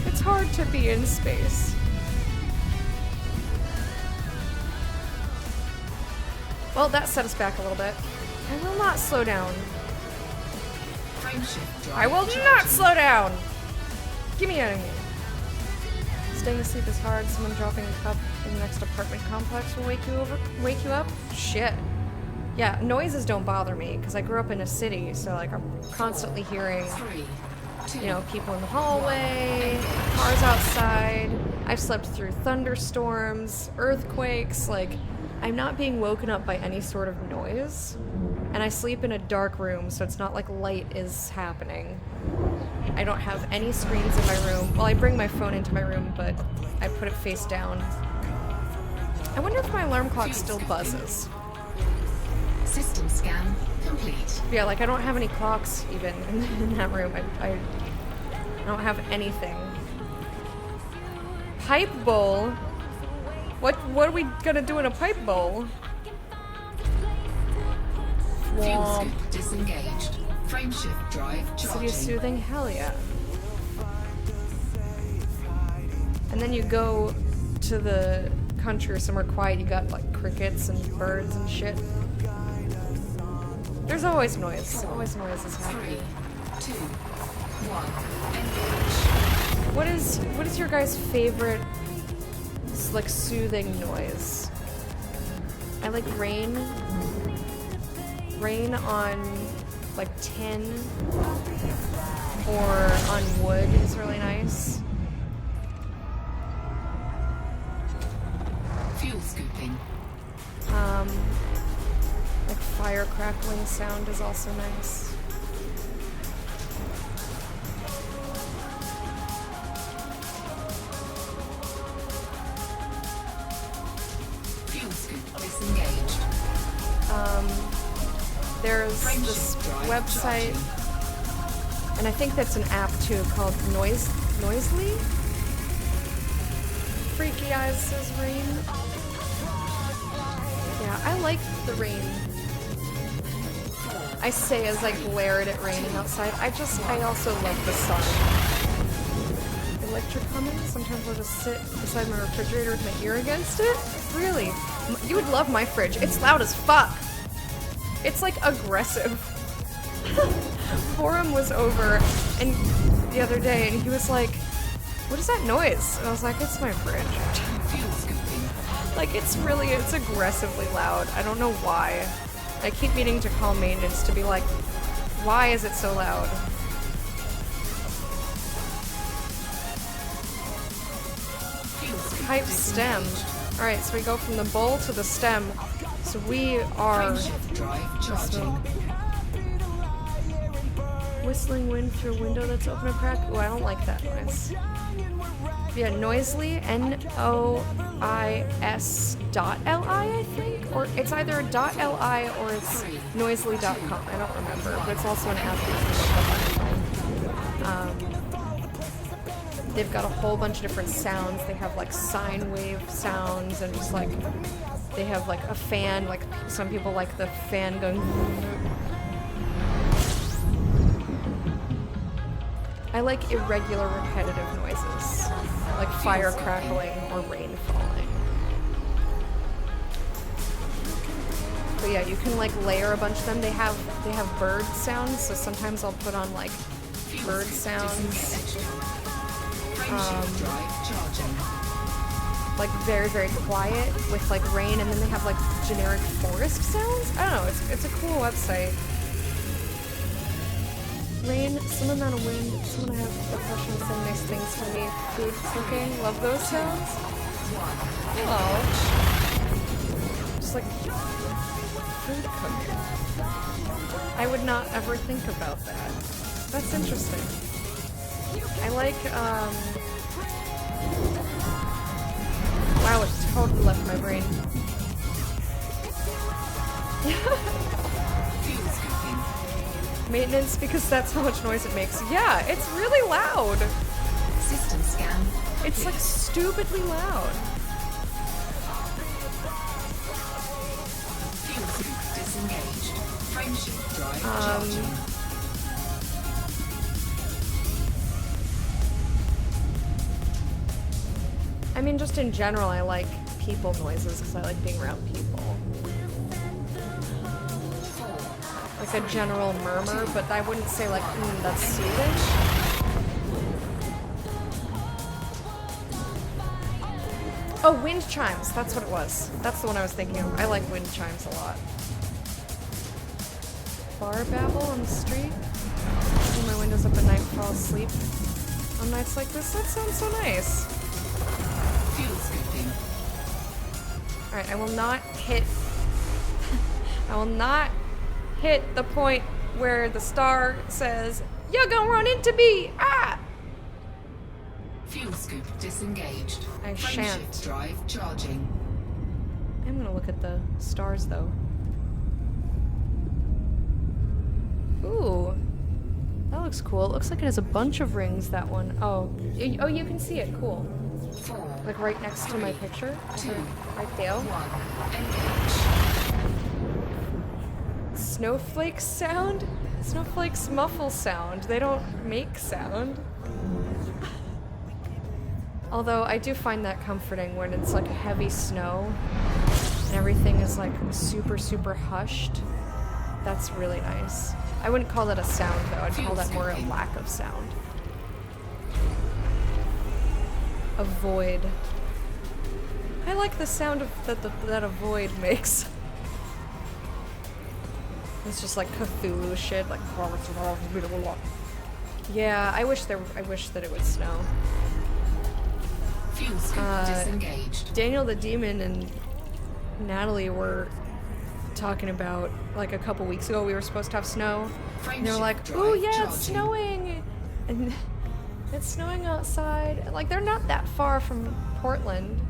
It's hard to be in space. Well, that set us back a little bit. I will not slow down. Frameshift drive I will not charging. slow down! Get me out of here. Staying asleep is hard. Someone dropping a cup in the next apartment complex will wake you up. Shit. Yeah, noises don't bother me because I grew up in a city, so like I'm constantly hearing, 3, 2, you know, people in the hallway, cars outside. I've slept through thunderstorms, earthquakes. Like, I'm not being woken up by any sort of noise. And I sleep in a dark room, so it's not like light is happening. I don't have any screens in my room. Well, I bring my phone into my room, but I put it face down. I wonder if my alarm clock still buzzes. System scan complete. Yeah, like I don't have any clocks even in that room. I don't have anything. Pipe bowl? What are we gonna do in a pipe bowl? Fuel Womp. scoop disengaged. Frameshift drive City charging. of Soothing? Hell yeah. And then you go to the country or somewhere quiet, you got like crickets and birds and shit. There's always noise. Always noise is 3, happening. 2, 1. Engage. What is your guys' favorite like soothing noise? I like rain. Rain on like tin or on wood is really nice. Fuel scooping. Like fire crackling sound is also nice. Fuel scoop disengaged. There's this Frameshift drive website, charging. and I think that's an app too called Noisely. Freaky Eyes says rain. Yeah, I like the rain. I say as I glare at it raining outside. I also love the sun. Electric humming. Sometimes I'll just sit beside my refrigerator with my ear against it. Really? You would love my fridge. It's loud as fuck. It's like aggressive. Forum was over and the other day and he was like, "What is that noise?" And I was like, "It's my fridge." Fuel scooping. Like it's aggressively loud. I don't know why. I keep meaning to call maintenance to be like, why is it so loud? Fuel scoop Pipe stem. disengaged. Alright, so we go from the bowl to the stem. So we are Frameshift drive charging. whistling wind through a window that's open a crack. Ooh, I don't like that noise. Yeah, Noisely, Nois.li, I think? Or it's either a .li or it's noisely.com. I don't remember, but it's also an app you can look up on your phone. They've got a whole bunch of different sounds. They have like sine wave sounds and just like, they have like a fan, like some people like the fan going. I like irregular, repetitive noises, like fire crackling or rain falling. But yeah, you can like layer a bunch of them. They have bird sounds, so sometimes I'll put on like bird sounds, Frameshift drive charging. like very, very quiet with like rain, and then they have like generic forest sounds. I don't know. It's a cool website. Rain, some amount of wind, someone I have depression saying nice things to me. Food cooking, love those sounds. Oh. Just like food cooking. I would not ever think about that. That's interesting. I like, wow, it totally left my brain. Fuel scooping. Maintenance, because that's how much noise it makes. Yeah, it's really loud. System scan. It's like stupidly loud. Fuel scoop disengaged. Frameshift drive charging. I mean, just in general, I like people noises because I like being around people. Like a general murmur, but I wouldn't say like, that's soothing. Oh, wind chimes. That's what it was. That's the one I was thinking of. I like wind chimes a lot. bar babble on the street. Open my windows up at night, fall asleep. On nights like this, that sounds so nice. Fuel scooping. Alright, I will not hit... I will not hit the point where the star says, "You're gonna run into me!" Ah! Fuel scoop disengaged. I Frameshift shan't. drive charging. I'm gonna look at the stars, though. Ooh. That looks cool. It looks like it has a bunch of rings, that one. Oh. Oh, you can see it. Cool. 4, Like right next to my picture. Right there. 1, engage. Snowflakes sound? Snowflakes muffle sound. They don't make sound. Although I do find that comforting when it's like heavy snow and everything is like super, super hushed. That's really nice. I wouldn't call that a sound though. I'd call that more a lack of sound. A void. I like the sound of that a void makes. It's just like Cthulhu shit, like. Yeah, I wish that it would snow. Fuel scoop disengaged. Daniel the Demon and Natalie were talking about, like a couple weeks ago, we were supposed to have snow. And they were like, "Ooh, yeah, it's snowing!" And it's snowing outside. And, like, they're not that far from Portland.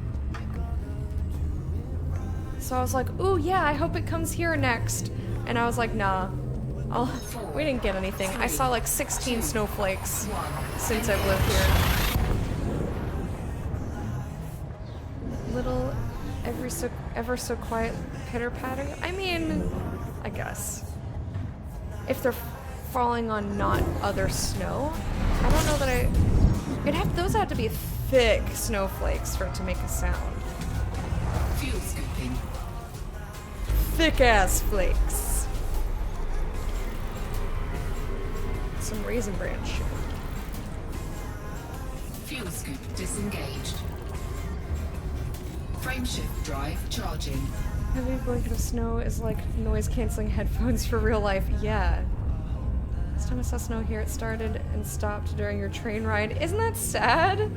So I was like, "Ooh, yeah, I hope it comes here next." And I was like, "Nah. We didn't get anything. I saw like 16 snowflakes since I've lived here." Little ever so quiet pitter patter. I mean, I guess if they're falling on not other snow, I don't know that those have to be thick snowflakes for it to make a sound. Fuel scooping. Thick ass flakes. Some Raisin Bran shit. Fuel scoop disengaged. Frameshift drive charging. Heavy blanket of snow is like noise-canceling headphones for real life. Yeah. Last time I saw snow here, it started and stopped during your train ride. Isn't that sad?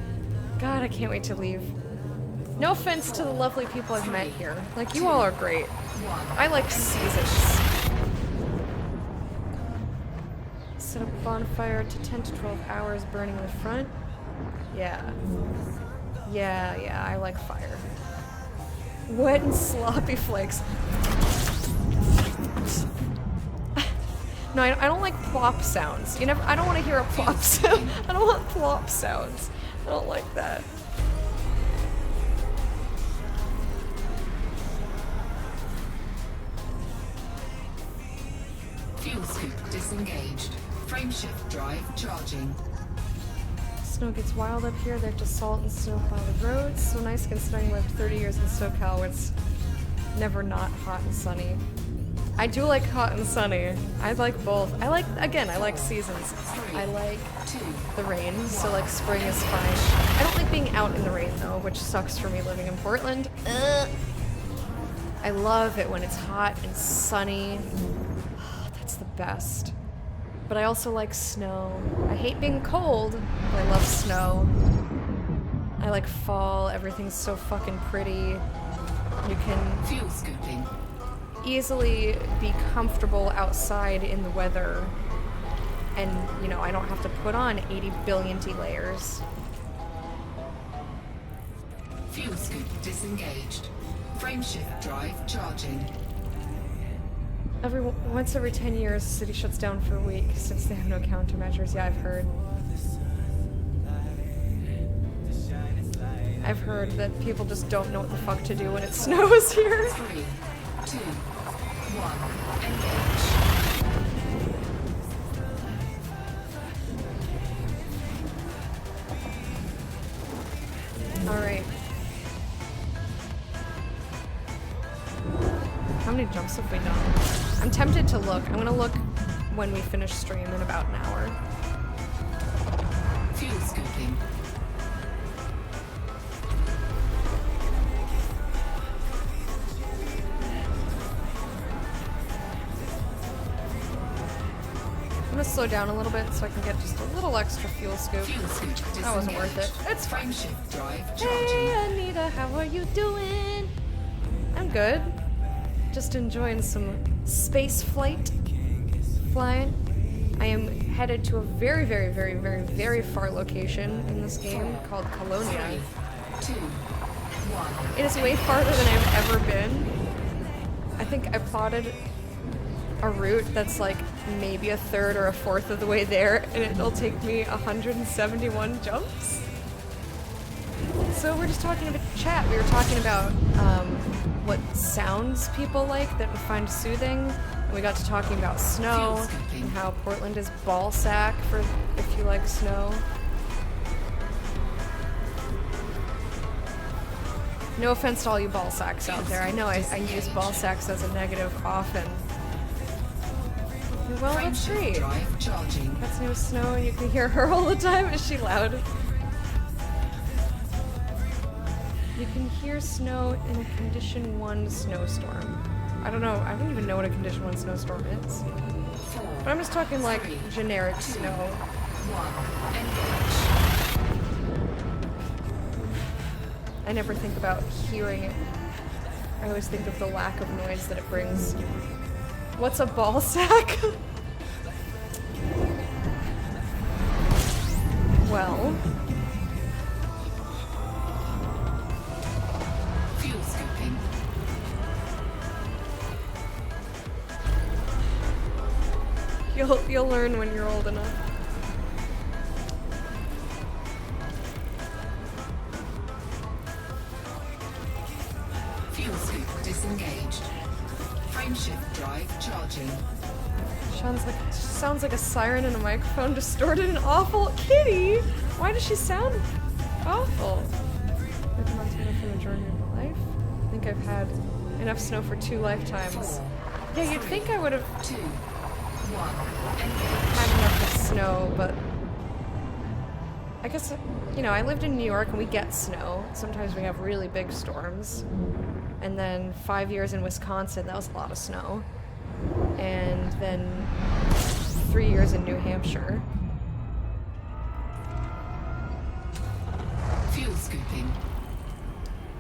God, I can't wait to leave. No offense to the lovely people I've met here. Like, you all are great. I like seasons. Set up a bonfire to 10 to 12 hours burning the front. Yeah. Yeah, I like fire. Wet and sloppy flakes. No, I don't like plop sounds. I don't want to hear a plop sound. I don't want plop sounds. I don't like that. Fuel scoop disengaged. Frameshift drive charging. Snow gets wild up here. They have to salt and snowplow the roads. So nice considering I lived 30 years in SoCal where it's never not hot and sunny. I do like hot and sunny. I like both. I like seasons. I like the rain, so like spring is fine. I don't like being out in the rain though, which sucks for me living in Portland. I love it when it's hot and sunny. That's the best. But I also like snow. I hate being cold, but I love snow. I like fall. Everything's so fucking pretty. You can Fuel scooping. easily be comfortable outside in the weather. And, I don't have to put on 80 billion layers. Fuel scoop disengaged. Frameshift drive charging. Once every 10 years, the city shuts down for a week since they have no countermeasures. Yeah, I've heard that people just don't know what the fuck to do when it snows here. 3, 2, 1, engage. Alright. How many jumps have we done? I'm tempted to look. I'm gonna look when we finish stream in about an hour. Fuel scooping. gonna slow down a little bit so I can get just a little extra fuel scoop. Fuel scoop That wasn't worth it. disengaged. It's fine. Frameshift drive charging. Hey Anita, how are you doing? I'm good. Just enjoying some space flight. Flying. I am headed to a very, very, very, very, very far location in this game called Colonia. 3, 2, 1. It is way farther than I've ever been. I think I plotted a route that's like maybe a third or a fourth of the way there, and it'll take me 171 jumps. So we're just talking about chat. We were talking about what sounds people like that we find soothing. And we got to talking about snow and how Portland is ball sack for if you like snow. No offense to all you ball sacks out there. I know I use ball sacks as a negative often. Well, that's Frameshift great. drive charging. Cat's name is Snow, and you can hear her all the time. Is she loud? You can hear snow in a Condition 1 snowstorm. I don't know. I don't even know what a Condition 1 snowstorm is. 4, But I'm just talking like 3, generic 2, snow. 1. I never think about hearing it. I always think of the lack of noise that it brings. What's a ball sack? Well, Fuel scooping. you'll learn when you're old enough. Fuel scoop disengaged. Frameshift drive charging. Sounds like a siren in a microphone, distorted and awful. Kitty, why does she sound awful? I've not seen it for the majority of my life. I think I've had enough snow for 2 lifetimes. 4, Yeah, you'd think I would have 2, 1. Engage. had enough of snow, but I guess, you know, I lived in New York and we get snow. Sometimes we have really big storms. And then 5 years in Wisconsin, that was a lot of snow. And then 3 years in New Hampshire. Fuel scooping.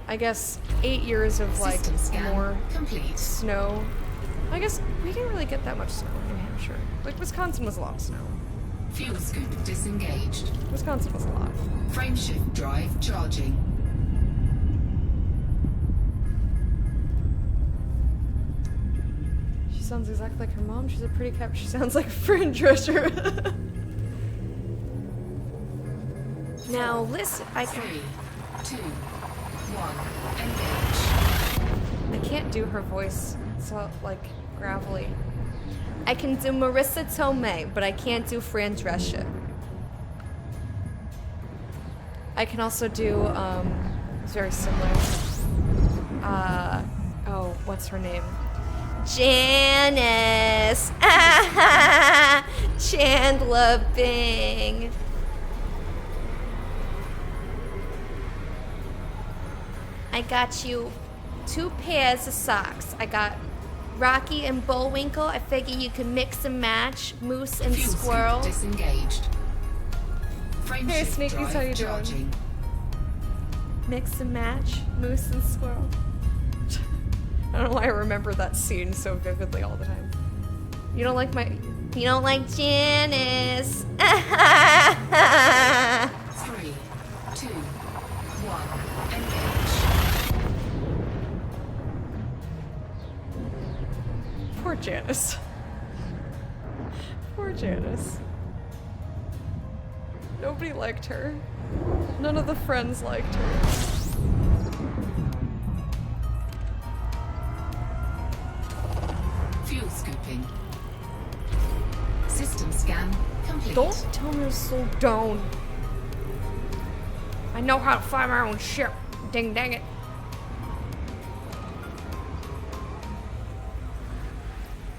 I guess 8 years of like System scan more complete. snow. I guess we didn't really get that much snow in New Hampshire. Like Wisconsin was a lot of snow. Fuel scoop disengaged. Wisconsin was a lot. Frameshift drive charging. She sounds exactly like her mom. She's a pretty cat. She sounds like Fran Drescher. Now listen, I 3, can 2, 1. Engage. I can't do her voice. It's all like gravelly. I can do Marissa Tomei, but I can't do Fran Drescher. I can also do it's very similar. Oh, what's her name? Janice. Chandler Bing. I got you 2 pairs of socks. I got Rocky and Bullwinkle. I figure you can mix and match Moose and Fuel Squirrel. scoop disengaged. Frameshift Hey, Sneakies, drive how you doing? charging. Mix and match Moose and Squirrel. I don't know why I remember that scene so vividly all the time. You don't like Janice. 3, 2, 1. Engage. Poor Janice. Poor Janice. Nobody liked her. None of the friends liked her. Fuel scooping. System scan complete. Don't tell me to slow down. I know how to fly my own ship. Ding dang it.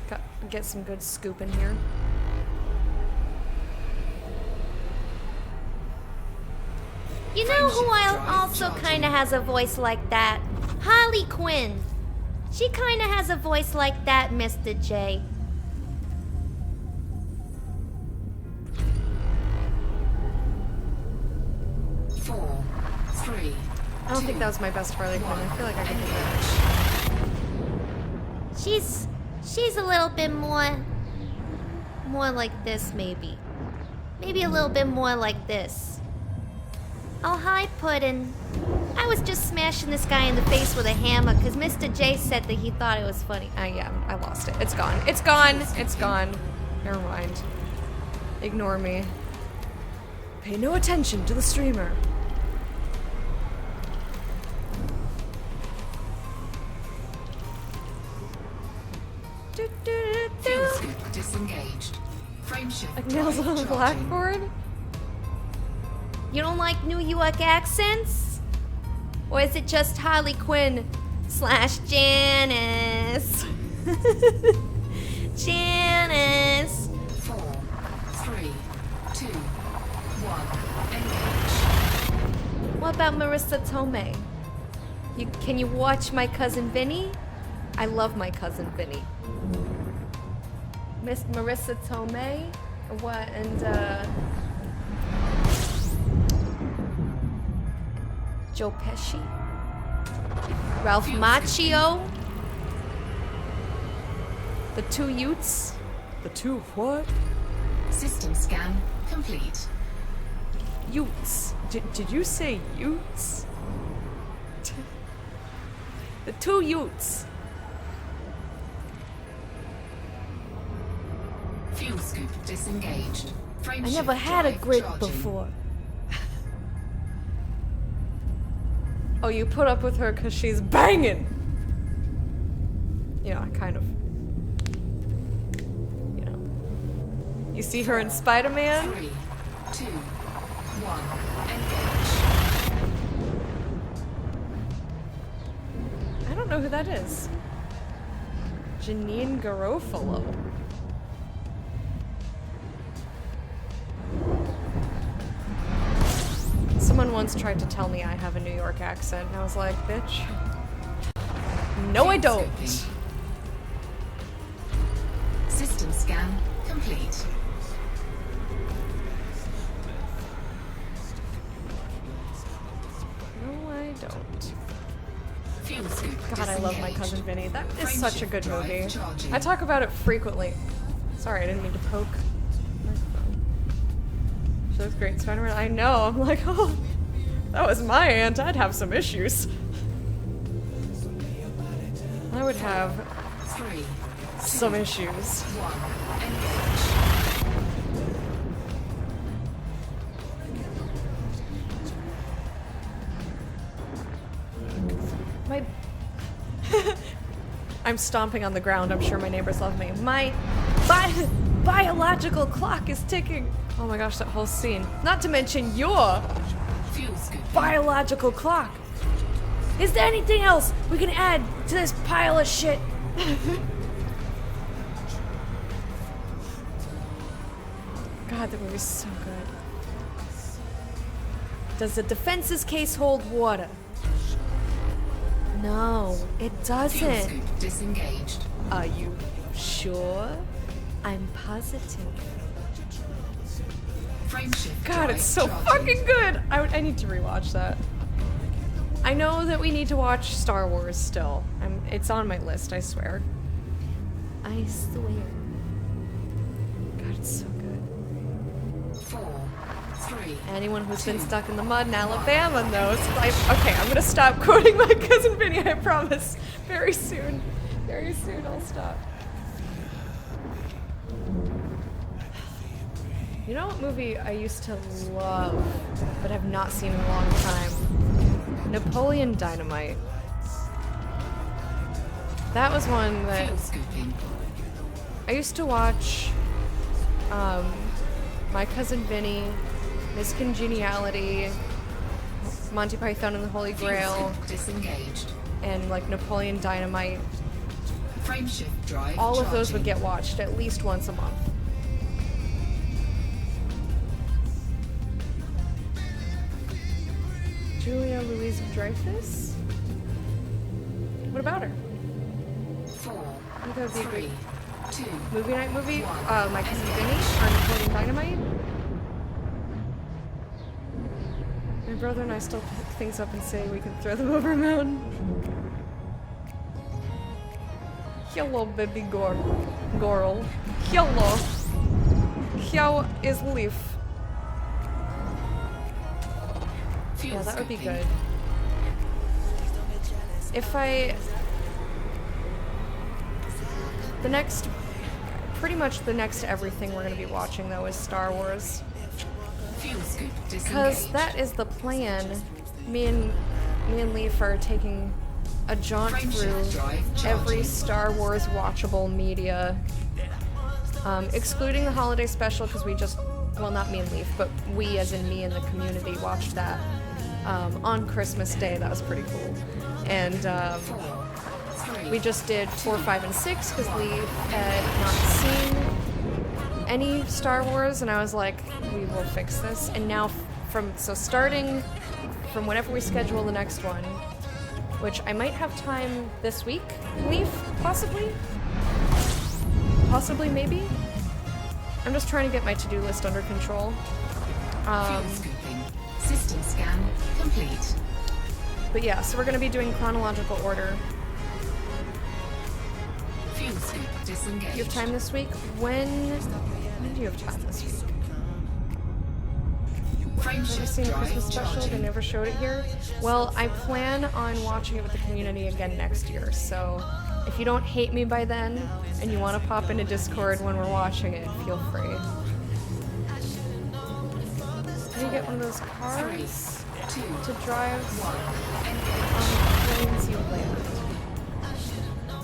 Got get some good scoop in here. You know who also kind of has a voice like that? Harley Quinn. She kind of has a voice like that, Mr. J. 3. I don't think that was my best Harley Quinn. I feel like I could do that. She's a little bit more like this, maybe. Maybe a little bit more like this. Oh, hi, Puddin'. I was just smashing this guy in the face with a hammer because Mr. J said that he thought it was funny. Yeah, I lost it. It's gone. It's gone. It's gone. Never mind. Ignore me. Pay no attention to the streamer. Fuel scoop disengaged. Frameshift Like nails drive on a charging. blackboard? You don't like New York accents? Or is it just Harley Quinn / Janice? Janice. 4, 3, 2, 1. Engage. What about Marissa Tomei? Can you watch My Cousin Vinny? I love My Cousin Vinny. Miss Marissa Tomei? Or what? And, Joe Pesci? Ralph Macchio? The two Utes? The two what? System scan complete. Utes. Did you say Utes? The two Utes. Fuel scoop disengaged. I never had a grid charging. before. Oh, you put up with her because she's banging. You know, kind of. You know. You see her in Spider-Man? 3, 2, 1. Engage. I don't know who that is. Janine Garofalo. Someone once tried to tell me I have a New York accent, and I was like, bitch. No, I don't. Scoping. System scan complete. No, I don't. Fuel scoop God, I love My disengaged. Cousin Vinny. That is such a good Frameshift movie. drive charging. I talk about it frequently. Sorry, I didn't mean to poke. Microphone. She looks great in Spider-Man. I know. I'm like, oh, that was my aunt. I'd have some issues. I would have 3, some issues. 1. Engage. My I'm stomping on the ground. I'm sure my neighbors love me. My biological clock is ticking. Oh my gosh, that whole scene. Not to mention your Fuel scoop. biological clock. Is there anything else we can add to this pile of shit? God, that movie's so good. Does the defense's case hold water? No, it Fuel doesn't. scoop disengaged. Are you sure? I'm positive. Frameshift God, drive it's so charging. fucking good! I need to rewatch that. I know that we need to watch Star Wars still. It's on my list, I swear. I swear. God, it's so good. 4, 3. Anyone who's been 2, stuck in the mud in Alabama knows. Okay, I'm gonna stop quoting My Cousin Vinny, I promise. Very soon. Very soon I'll stop. You know what movie I used to love, but have not seen in a long time? Napoleon Dynamite. That was one that Fuel scooping. I used to watch. My Cousin Vinny, Miss Congeniality, Monty Python and the Holy Fuel Grail, scoop disengaged. and like Napoleon Dynamite. Frameshift drive All of those would charging. get watched at least once a month. Julia Louise Dreyfus? What about her? 4, I think that would be a 3, great 2. movie night movie. My Cousin Vinny or Napoleon Dynamite. My brother and I still pick things up and say we can throw them over a mountain. Hello, baby girl. Hello. How is Leaf? Yeah, that would be good. If pretty much the next everything we're gonna be watching though is Star Wars. Because that is the plan. Me and Leaf are taking a jaunt through every Star Wars watchable media. Excluding the holiday special because we just, well, not me and Leaf, but we as in me and the community watched that on Christmas Day. That was pretty cool. And we just did 4, 5, and 6 because Leaf had not seen any Star Wars, and I was like, we will fix this. And now starting from whenever we schedule the next one, which I might have time this week, Leaf, possibly, maybe. I'm just trying to get my to-do list under control. System scan complete. But yeah, so we're going to be doing chronological order. Fuel scoop disengaged. Do you have time this week? When do you have time this week? Never seen the Christmas special? They never showed it here? Well, I plan on watching it with the community again next year, so if you don't hate me by then and you want to pop into Discord when we're watching it, feel free. Can you get one of those cars to drive on planes you land?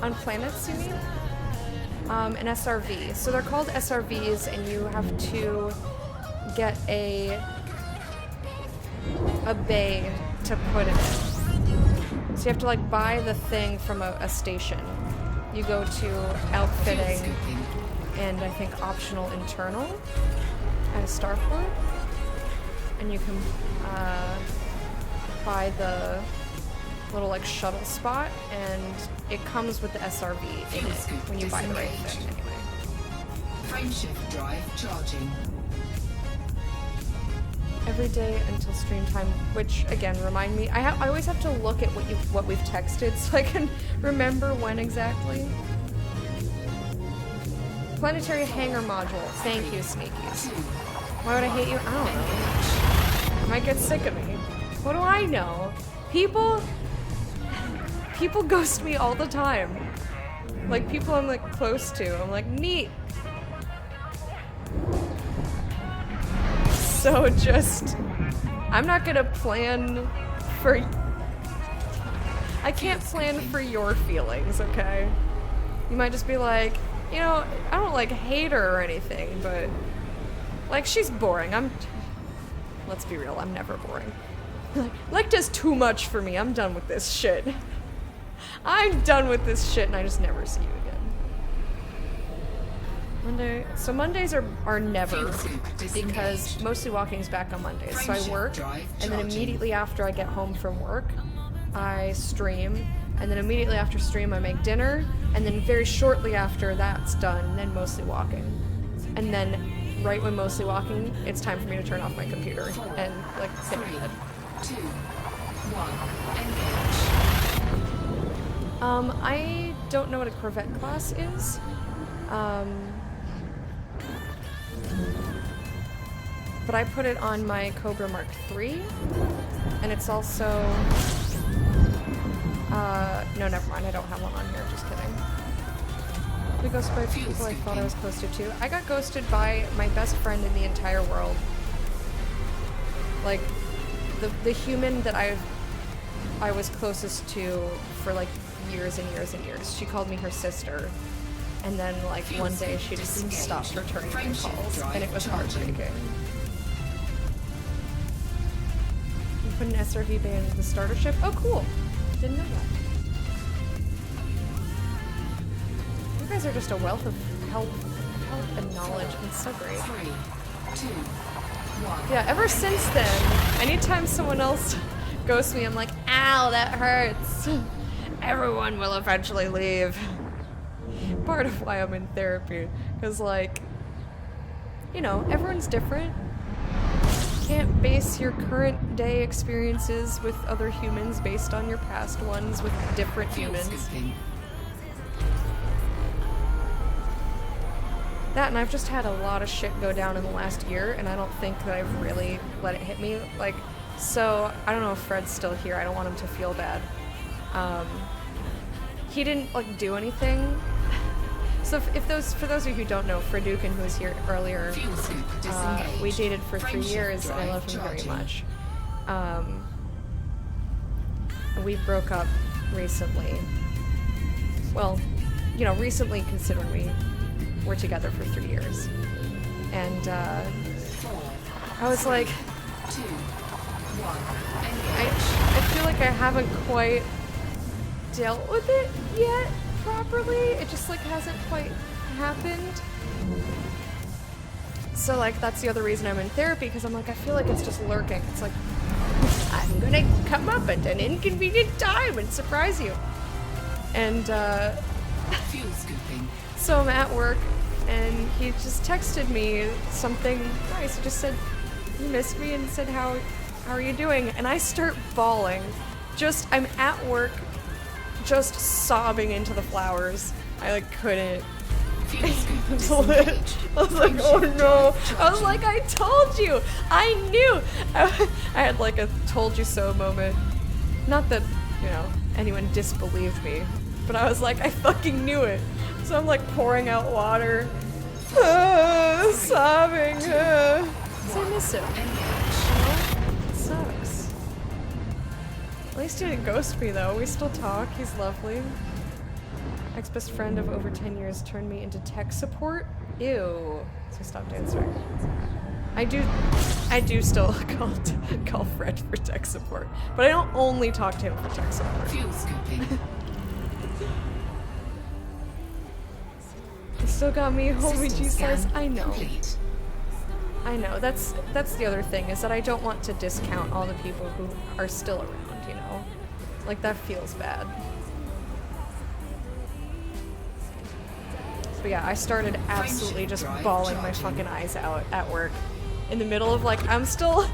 On planets, you mean? An SRV. So they're called SRVs, and you have to get a bay to put it in. So you have to like buy the thing from a station. You go to outfitting and I think optional internal at a starport, and you can buy the little like shuttle spot, and it comes with the SRV in it when you buy the right thing anyway. Frameshift drive charging. Every day until stream time, which again, remind me, I always have to look at what we've texted so I can remember when exactly. Planetary hangar module. Thank you, Sneakies. Why would I hate you? I don't know. You might get sick of me. What do I know? People ghost me all the time. Like people I'm like close to. I'm like, neat. So just, I'm not gonna plan for, I can't plan for your feelings, okay? You might just be like, you know, I don't like hate her or anything, but like she's boring. Let's be real, I'm never boring. Like does too much for me. I'm done with this shit. I'm done with this shit and I just never see you again. So Mondays are never, because Mostly Walking's back on Mondays. So I work, and then immediately after I get home from work, I stream, and then immediately after stream I make dinner, and then very shortly after that's done, then Mostly Walking. And then right when Mostly Walking, it's time for me to turn off my computer and like sit in bed. 2, 1, engage. I don't know what a Corvette class is. But I put it on my Cobra Mark III, and it's also, no, never mind, I don't have one on here, just kidding. We ghosted by people I thought I was close to too. I got ghosted by my best friend in the entire world. Like, the human that I was closest to for like years and years and years. She called me her sister. And then, like, one day she just stopped returning my calls, and it was heartbreaking. You put an SRV bay into the starter ship? Oh, cool. Didn't know that. You guys are just a wealth of help and knowledge. It's so great. 3, 2, 1. Yeah, ever since then, anytime someone else ghosts me, I'm like, ow, that hurts. Everyone will eventually leave. Part of why I'm in therapy, because like, you know, everyone's different. can't base your current day experiences with other humans based on your past ones with different Fuel humans. scooping. That, and I've just had a lot of shit go down in the last year, and I don't think that I've really let it hit me. Like, so, I don't know if Fred's still here. I don't want him to feel bad. He didn't, like, do anything. So for those of you who don't know, Fredukin, who was here earlier, Fuel scoop disengaged. we dated for 3 Frameshift years, and I drive love him very charging. much. We broke up recently. Well, you know, recently considering we were together for 3 years. And, 4, I was like, 2, 1. I feel like I haven't quite dealt with it yet properly. It just like hasn't quite happened. So like that's the other reason I'm in therapy, because I'm like, I feel like it's just lurking. It's like, I'm gonna come up at an inconvenient time and surprise you. And Fuel scooping. so I'm at work and he just texted me something nice. He just said he missed me and said how are you doing? And I start bawling. I'm at work just sobbing into the flowers. I like couldn't. Fuel scoop I disengaged. was like, oh no. I was like, I told you. I knew. I had like a told you so moment. Not that, you know, anyone disbelieved me, but I was like, I fucking knew it. So I'm like pouring out water, sobbing. So I miss him. It sucks. At least he didn't ghost me though. We still talk. He's lovely. Ex-best friend of over 10 years turned me into tech support. Ew. So I stopped answering. I do still call Fred for tech support, but I don't only talk to him for tech support. Fuel scooping. You still got me, homie System G-Slice. scan I know. complete. I know. That's the other thing, is that I don't want to discount all the people who are still around, you know? Like, that feels bad. But yeah, I started absolutely just bawling my fucking eyes out at work. In the middle of like, I'm still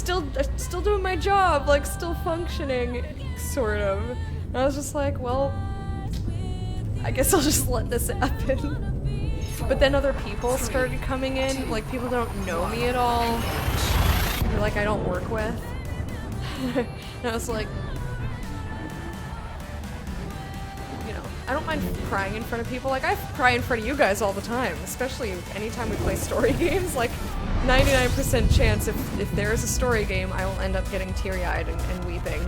doing my job, like still functioning, sort of. And I was just like, well, I guess I'll just let this happen. But then other people started coming in, like people don't know me at all, or like I don't work with. And I was like, you know, I don't mind crying in front of people. Like I cry in front of you guys all the time, especially anytime we play story games. Like 99% chance if there is a story game, I will end up getting teary-eyed and weeping.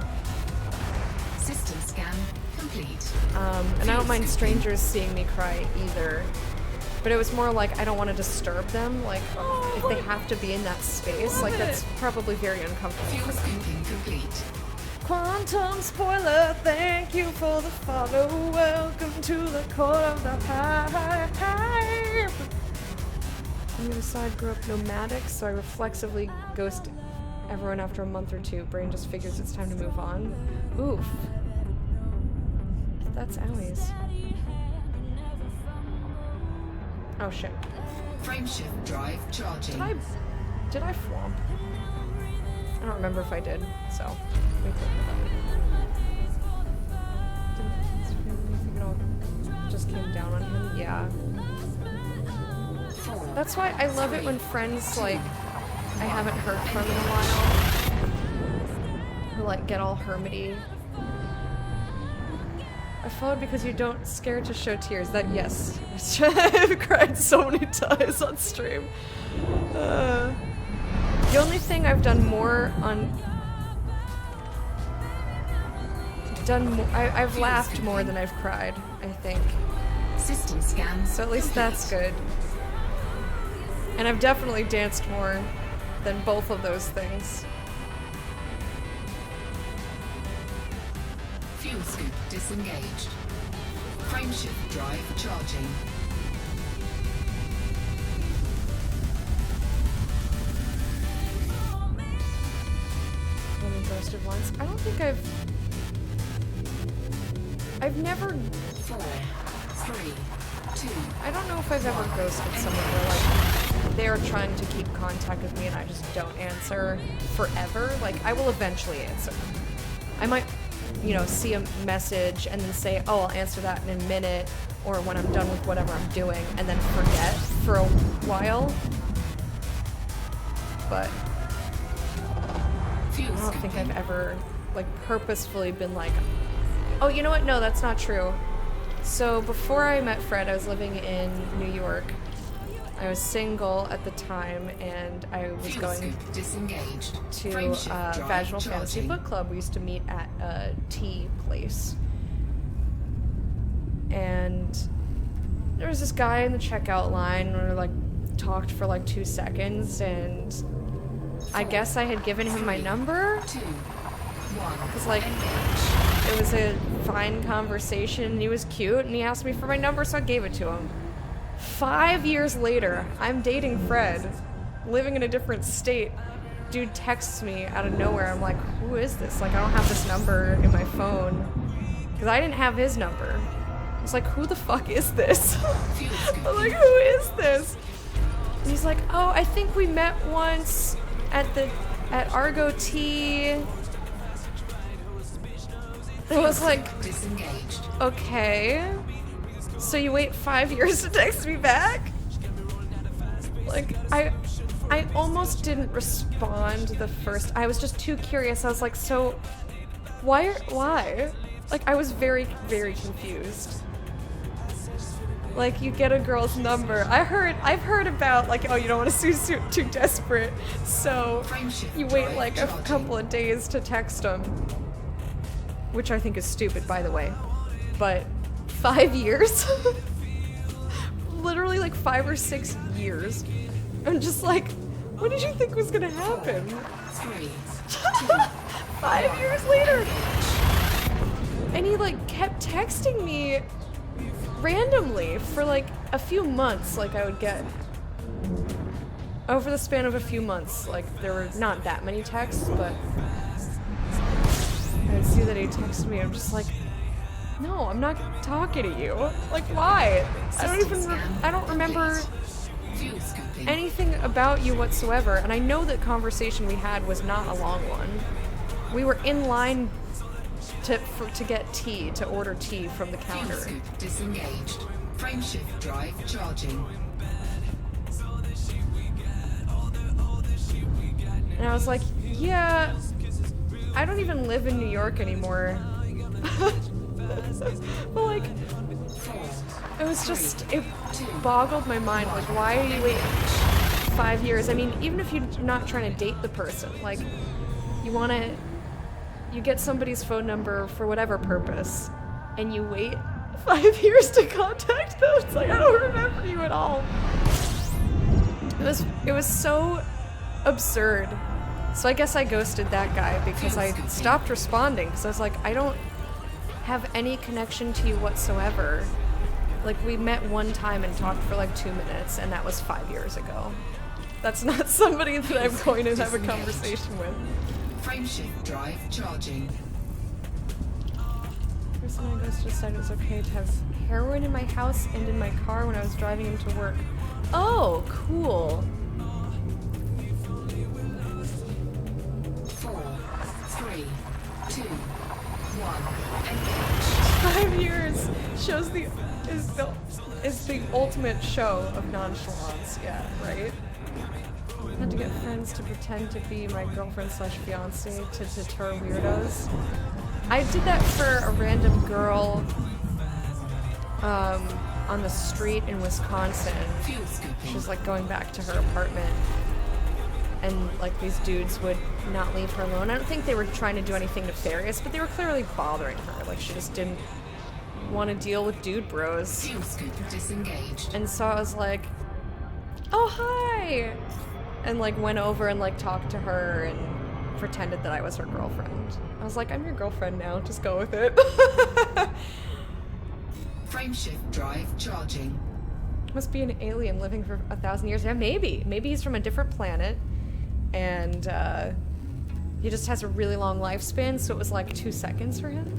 System scan complete. And I don't mind strangers seeing me cry either. But it was more like I don't want to disturb them. Like if they have to be in that space, like that's probably very uncomfortable. Fuel scooping complete. Quantum spoiler, thank you for the follow. Welcome to the court of the pipe. On the other side, grew up nomadic, so I reflexively ghost everyone after a month or two. Brain just figures it's time to move on. Oof. That's owies. Oh shit. Frameshift drive charging. Did I flomp? I don't remember if I did, so let me click that. It all just came down on him? Yeah. That's why I love it when friends, like, I haven't heard from in a while, who, like, get all hermity. I followed because you don't scare to show tears. That, yes. I've cried so many times on stream. The only thing I've done more on... I've laughed more than I've cried, I think. System scan. So at least that's good. And I've definitely danced more than both of those things. Fuel scoop disengaged. Frameshift drive charging. Only ghosted once. I don't think I've never... 4, 3, 2. I don't know if I've ever ghosted someone where, like, they're trying to keep contact with me and I just don't answer forever, like, I will eventually answer. I might, you know, see a message and then say, oh, I'll answer that in a minute, or when I'm done with whatever I'm doing, and then forget for a while. But I don't think I've ever, like, purposefully been like, oh, you know what? No, that's not true. So before I met Fred, I was living in New York. I was single at the time, and I was going to Vaginal Fantasy Book Club. We used to meet at a tea place. And there was this guy in the checkout line, and we like talked for like 2 seconds, and I guess I had given him my number. Because like, it was a fine conversation, and he was cute, and he asked me for my number, so I gave it to him. 5 years later, I'm dating Fred, living in a different state. Dude texts me out of nowhere. I'm like, who is this? Like, I don't have this number in my phone. Because I didn't have his number. I was like, who the fuck is this? I'm like, who is this? And he's like, oh, I think we met once at Argo Tea. I was like, okay. So you wait 5 years to text me back? Like, I almost didn't respond the first. I was just too curious. I was like, so why? Like, I was very, very confused. Like, you get a girl's number. I've heard about, like, oh, you don't want to seem too desperate, so you wait like a couple of days to text them. Which I think is stupid, by the way. But 5 years? Literally like 5 or 6 years. I'm just like, what did you think was gonna happen? 5 years later! And he like kept texting me randomly for like a few months, like I would get. Over the span of a few months, like there were not that many texts, but I see that he texted me. I'm just like, no, I'm not talking to you. Like, why? I don't remember anything about you whatsoever. And I know that conversation we had was not a long one. We were in line to get tea, to order tea from the counter. Disengaged. Frameshift drive charging. And I was like, yeah, I don't even live in New York anymore. But like, it was just, it boggled my mind. Like, why are you waiting 5 years? I mean, even if you're not trying to date the person, like, you get somebody's phone number for whatever purpose, and you wait 5 years to contact them. It's like, I don't remember you at all. It was so absurd. So I guess I ghosted that guy because I stopped responding, because I was like, I don't have any connection to you whatsoever. Like, we met one time and talked for like 2 minutes, and that was 5 years ago. That's not somebody that I'm going to have a conversation with. Frameshift drive charging. The person I ghosted said it was okay to have heroin in my house and in my car when I was driving him to work. Oh, cool. 4, 3, 2, 1. 5 years shows is the ultimate show of nonchalance. Yeah, right? I had to get friends to pretend to be my girlfriend / fiance to deter weirdos. I did that for a random girl on the street in Wisconsin. She was like going back to her apartment, and like these dudes would not leave her alone. I don't think they were trying to do anything nefarious, but they were clearly bothering her. Like, she just didn't want to deal with dude bros. Disengaged. And so I was like, oh, hi! And like went over and like talked to her and pretended that I was her girlfriend. I was like, I'm your girlfriend now, just go with it. Frameshift drive charging. Must be an alien living for 1,000 years. Yeah, maybe. Maybe he's from a different planet, and he just has a really long lifespan, so it was like 2 seconds for him.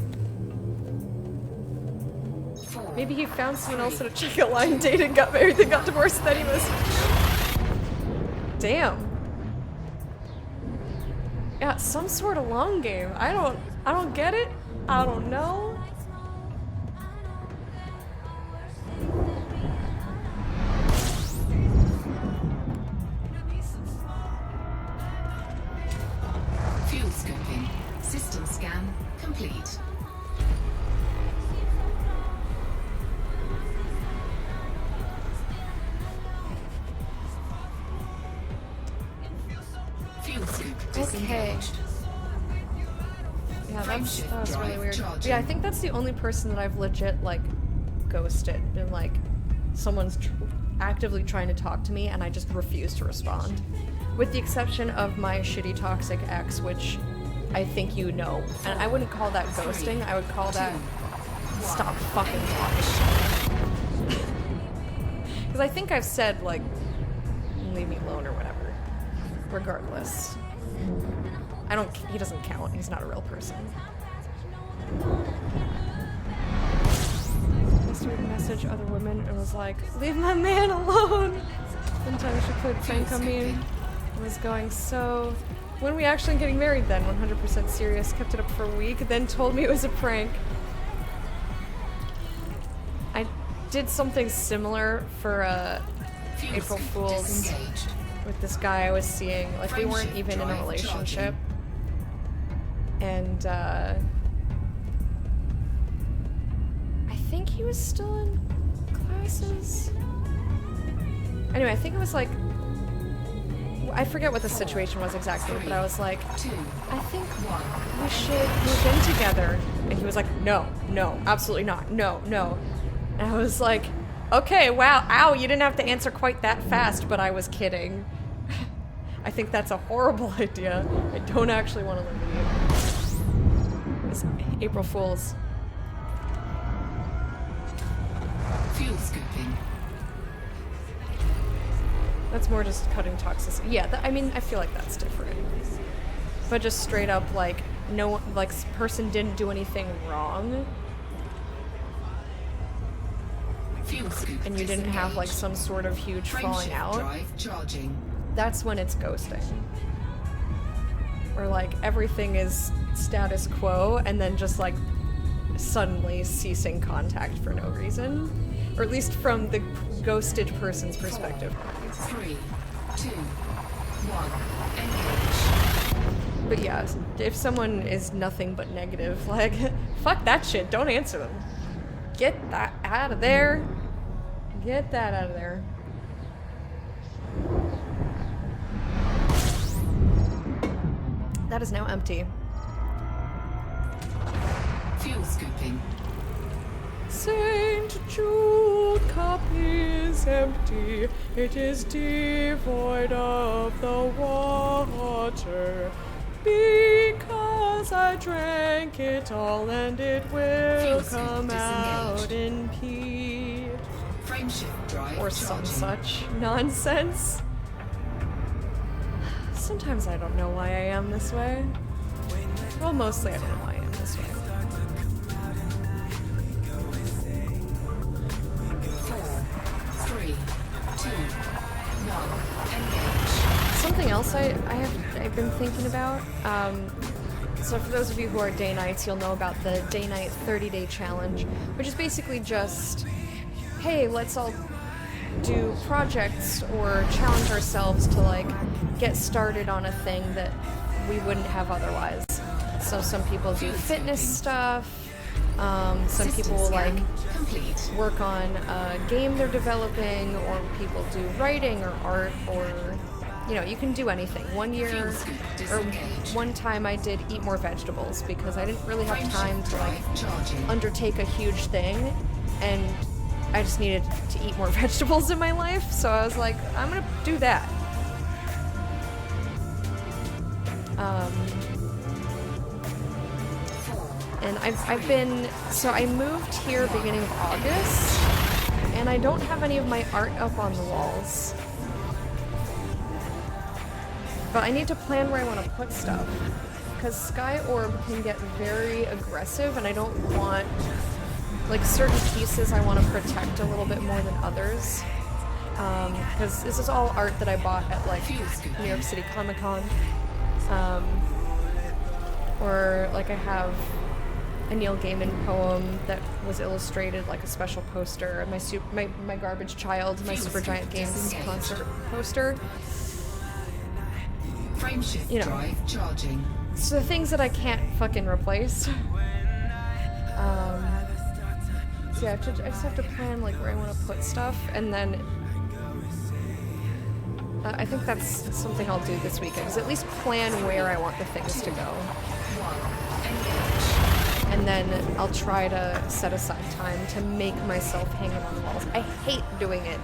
Maybe he found someone else at a checkout line, dated, got married, then got divorced, then he was... Damn. Yeah, some sort of long game. I don't get it. I don't know. Fuel scoping. System scan complete. Fuel scoop disengaged. Yeah, that was really Drive weird. charging. Yeah, I think that's the only person that I've legit, like, ghosted. Been like, someone's actively trying to talk to me and I just refuse to respond. With the exception of my shitty toxic ex, which I think you know. And I wouldn't call that ghosting, I would call that stop fucking talking. Because I think I've said, like, leave me alone or whatever. Regardless. He doesn't count. He's not a real person. I started to message other women and was like, leave my man alone! One time she played prank on me and was going, so, when are we actually getting married then? 100% serious, kept it up for a week, then told me it was a prank. I did something similar for April Fool's with this guy I was seeing. Like, we weren't even in a relationship. And, I think he was still in classes. Anyway, I think it was like, I forget what the situation was exactly, but I was like, I think we should move in together. And he was like, no, absolutely not, no. And I was like, okay, wow, ow, you didn't have to answer quite that fast, but I was kidding. I think that's a horrible idea. I don't actually want to live with you. It's April Fool's. Fuel scooping. That's more just cutting toxicity. Yeah, I mean, I feel like that's different. But just straight up, like, no, like, person didn't do anything wrong. Fuel scoop And you didn't have, like, some sort of huge falling out. Drive charging. That's when it's ghosting. Or, like, everything is status quo and then just, like, suddenly ceasing contact for no reason. Or at least from the ghosted person's perspective. 3, 2, 1, engage. But yeah, if someone is nothing but negative, like, fuck that shit, don't answer them. Get that out of there. Get that out of there. That is now empty. Fuel scooping. St. Jude cup is empty, it is devoid of the water, because I drank it all and it will come out in pee. Frameshift drive Or some charging. such nonsense. Sometimes I don't know why I am this way. Well, mostly I don't know why I am this way. 4, 3, 2, 1, engage. Something else I've been thinking about. So for those of you who are day nights, you'll know about the day night 30-day challenge, which is basically just, hey, let's all do projects or challenge ourselves to, like, get started on a thing that we wouldn't have otherwise. So some people do fitness stuff. Some people will, like, Complete. work on a game they're developing, or people do writing or art, or, you know, you can do anything. One time I did eat more vegetables because I didn't really have time to, like, Charging. undertake a huge thing, and I just needed to eat more vegetables in my life, so I was like, I'm gonna do that. And I've been, so I moved here beginning of August, and I don't have any of my art up on the walls. But I need to plan where I want to put stuff, because Sky Orb can get very aggressive, and I don't want, like, certain pieces I want to protect a little bit more than others. because this is all art that I bought at like New York City Comic Con, or like I have a Neil Gaiman poem that was illustrated like a special poster, and my Garbage Child, my Supergiant Games concert poster. Frameshift You know. drive charging. So the things that I can't fucking replace. So yeah, I just have to plan like where I want to put stuff, and then I think that's something I'll do this weekend, is at least plan where I want the things to go. And then I'll try to set aside time to make myself hang it on the walls. I hate doing it.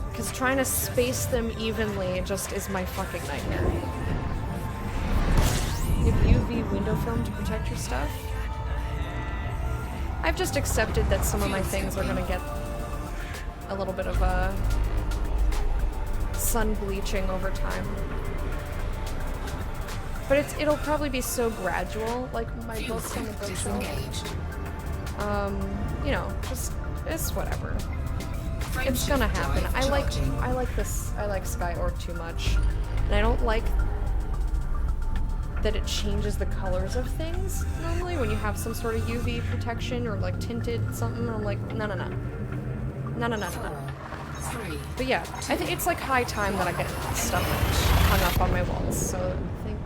Because trying to space them evenly just is my fucking nightmare. You have UV window film to protect your stuff? I've just accepted that some of my things are gonna get a little bit of a sun bleaching over time. But it'll probably be so gradual, like my books on the bookshelf. You know, just it's whatever. It's gonna happen. I like Sky Orc too much, and I don't like that it changes the colors of things normally when you have some sort of UV protection or like tinted something. I'm like, no. But yeah, I think it's like high time that I get stuff hung up on my walls, so I think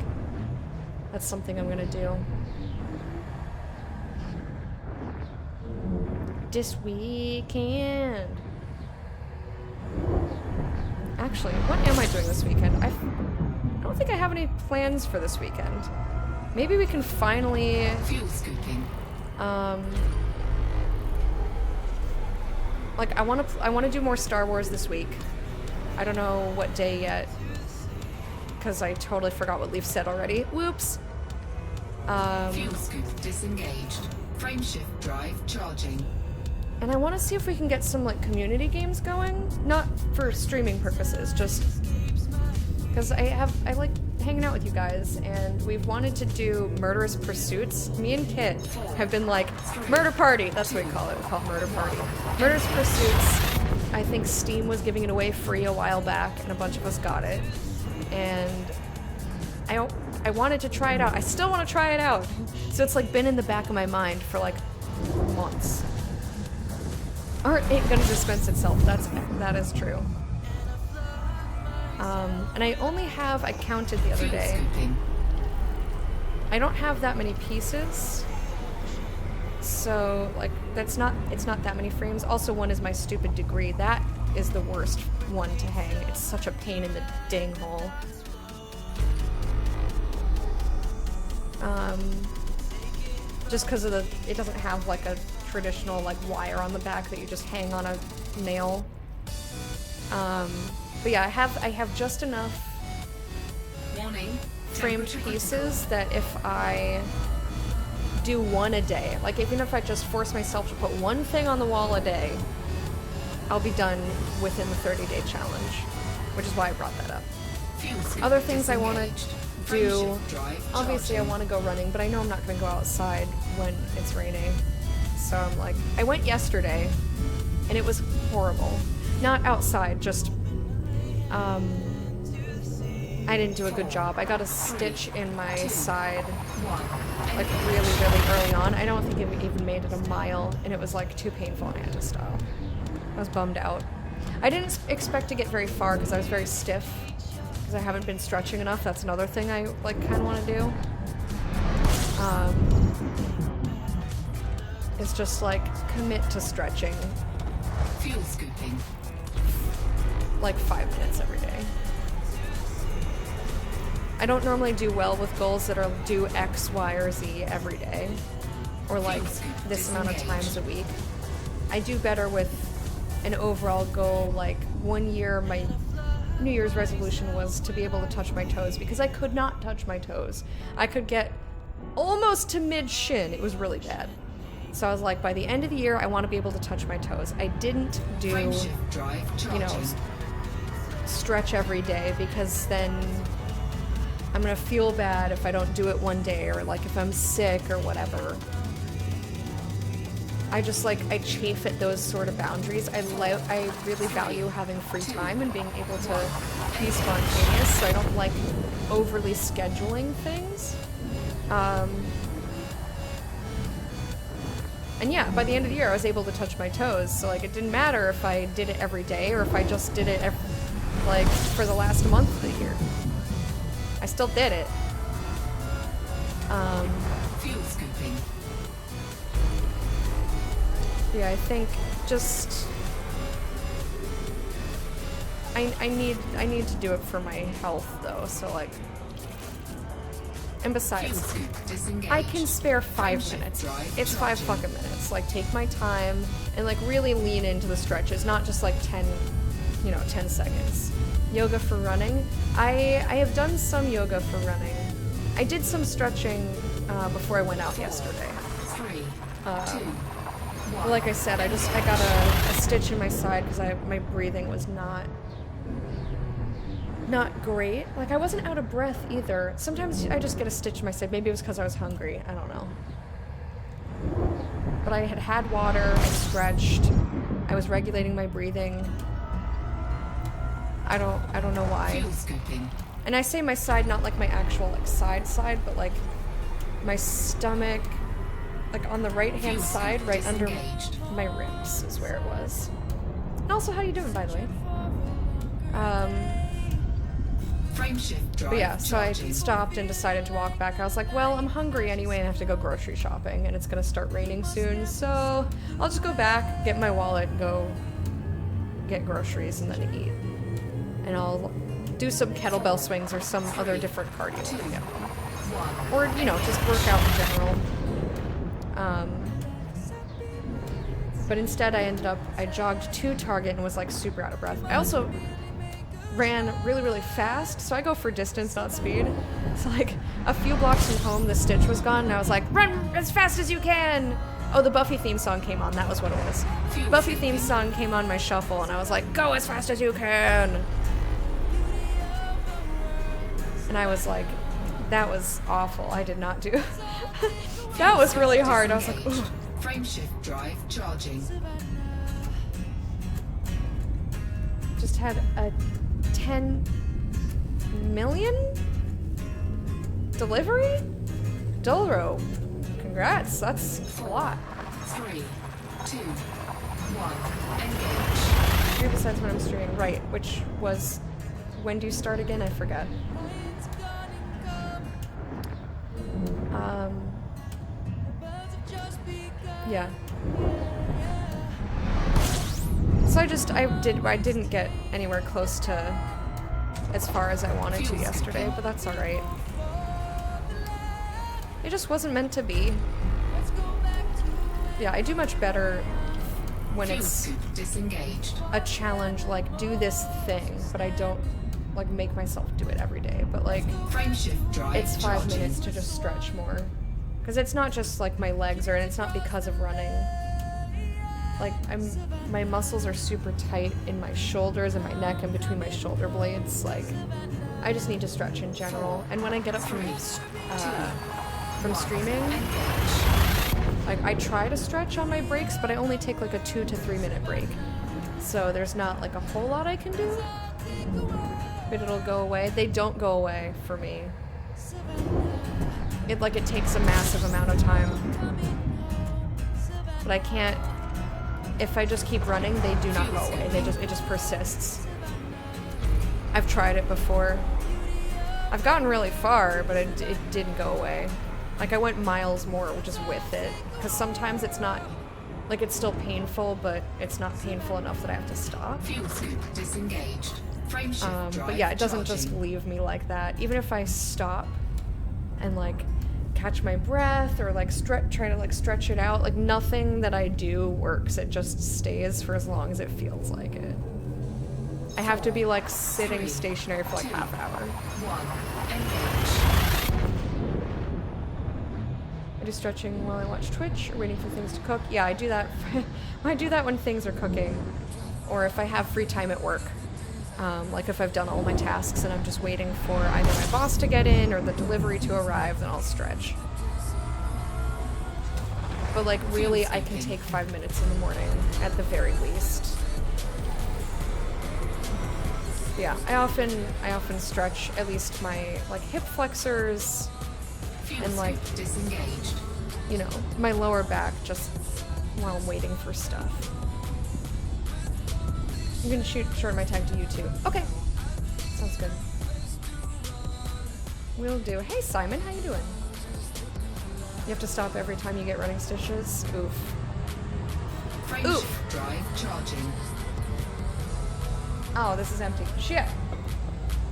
that's something I'm gonna do. This weekend. Actually, what am I doing this weekend? I don't think I have any plans for this weekend. Maybe we can finally Fuel scooping. like I want to do more Star Wars this week. I don't know what day yet, because I totally forgot what Leaf said already. Whoops. Fuel scoop disengaged. Frameshift drive charging. And I want to see if we can get some like community games going, not for streaming purposes, just because I like hanging out with you guys, and we've wanted to do Murderous Pursuits. Me and Kit have been like, Murder Party, that's what we call it. We call it Murder Party. Murderous Pursuits, I think Steam was giving it away free a while back, and a bunch of us got it. And I wanted to try it out. I still want to try it out. So it's like been in the back of my mind for like months. Art ain't gonna dispense itself, that is true. And I only have, I counted the other day, I don't have that many pieces, so like it's not that many frames. Also, one is my stupid degree. That is the worst one to hang. It's such a pain in the dang hole. Just because of it doesn't have like a traditional like wire on the back that you just hang on a nail. But yeah, I have just enough framed pieces that if I do one a day, like even if I just force myself to put one thing on the wall a day, I'll be done within the 30-day challenge, which is why I brought that up. Other things I want to do, obviously I want to go running, but I know I'm not going to go outside when it's raining. So I'm like, I went yesterday, and it was horrible. Not outside, just, I didn't do a good job. I got a stitch in my side, like really, really early on. I don't think it even made it a mile, and it was like too painful, and I had to stop. I was bummed out. I didn't expect to get very far because I was very stiff, because I haven't been stretching enough. That's another thing I like kind of want to do. It's just like commit to stretching. Fuel scooping. Like 5 minutes every day. I don't normally do well with goals that are do X, Y, or Z every day, or like this amount of times a week. I do better with an overall goal. Like 1 year, my New Year's resolution was to be able to touch my toes, because I could not touch my toes. I could get almost to mid-shin. It was really bad. So I was like, by the end of the year, I want to be able to touch my toes. I didn't do, you know, stretch every day, because then I'm going to feel bad if I don't do it one day, or like if I'm sick or whatever. I just like, I chafe at those sort of boundaries. I really value having free time and being able to be spontaneous, so I don't like overly scheduling things. And yeah, by the end of the year, I was able to touch my toes, so like, it didn't matter if I did it every day or if I just did it like for the last month of the year. I still did it. Fuel scooping. Yeah, I think just I need to do it for my health though, so like, and Fuel besides, scoop disengaged. I can spare 5 minutes. It's 5 fucking minutes. Like, take my time and like really lean into the stretches, not just like 10 seconds. Yoga for running. I have done some yoga for running. I did some stretching before I went out yesterday. 3, 2, 1. Like I said, I got a stitch in my side because my breathing was not great. Like, I wasn't out of breath either. Sometimes I just get a stitch in my side. Maybe it was because I was hungry. I don't know. But I had water. I stretched. I was regulating my breathing. I don't know why. Fuel scooping. And I say my side, not like my actual like side, but like my stomach, like on the right-hand side, right under my ribs is where it was. And also, how you doing, by the way? Frame shift drive But yeah, so I charging. stopped and decided to walk back. I was like, well, I'm hungry anyway and I have to go grocery shopping and it's gonna start raining soon, so I'll just go back, get my wallet, and go get groceries and then eat. And I'll do some kettlebell swings or some other different cardio when I get home. Or, just work out in general. But instead I jogged to Target and was like super out of breath. I also ran really, really fast, so I go for distance, not speed. So like a few blocks from home, the stitch was gone, and I was like, run as fast as you can! Oh, the Buffy theme song came on, that was what it was. Buffy theme song came on my shuffle, and I was like, go as fast as you can! And I was like, that was awful, I did not do. That was really hard, I was like, ooh. Frame shift drive charging. Just had a 10 million delivery? Dolro. Congrats, that's a lot. 3, 2, 1. Engage. Here decides when I'm streaming. Right, which was, when do you start again? I forget. Yeah. So I didn't get anywhere close to as far as I wanted to yesterday, but that's alright. It just wasn't meant to be. Yeah, I do much better when Fuel it's scoop disengaged. a challenge, like, do this thing, but I don't, like, make myself do it every day. But, like, Frame shift drive it's 5 charging. minutes to just stretch more. Because it's not just, like, my legs, and it's not because of running. Like, my muscles are super tight in my shoulders and my neck and between my shoulder blades. Like, I just need to stretch in general. And when I get up from streaming, like, I try to stretch on my breaks, but I only take like a 2 to 3 minute break. So there's not like a whole lot I can do. But it'll go away. They don't go away for me. It takes a massive amount of time. But I can't, if I just keep running, they do not go away. It just persists. I've tried it before. I've gotten really far, but it didn't go away. Like, I went miles more just with it. Because sometimes it's not, like, it's still painful, but it's not painful enough that I have to stop. Fuel scoop disengaged. Frame shift drive But yeah, it doesn't charging. just leave me like that. Even if I stop and, like, catch my breath or, like, try to, like, stretch it out, like, nothing that I do works. It just stays for as long as it feels like it. I have to be, like, sitting stationary for, like, half an hour. 1. Engage. I do stretching while I watch Twitch or waiting for things to cook. Yeah, I do that. I do that when things are cooking, or if I have free time at work. Like if I've done all my tasks and I'm just waiting for either my boss to get in or the delivery to arrive, then I'll stretch. but like really I can take 5 minutes in the morning at the very least. Yeah, I often stretch at least my like hip flexors and like disengaged. you know, my lower back just while I'm waiting for stuff. I'm gonna shorten my tag to you too. Okay, sounds good. Will do. Hey Simon, how you doing? You have to stop every time you get running stitches? Oof. Frameshift drive charging. Oh, this is empty. Shit.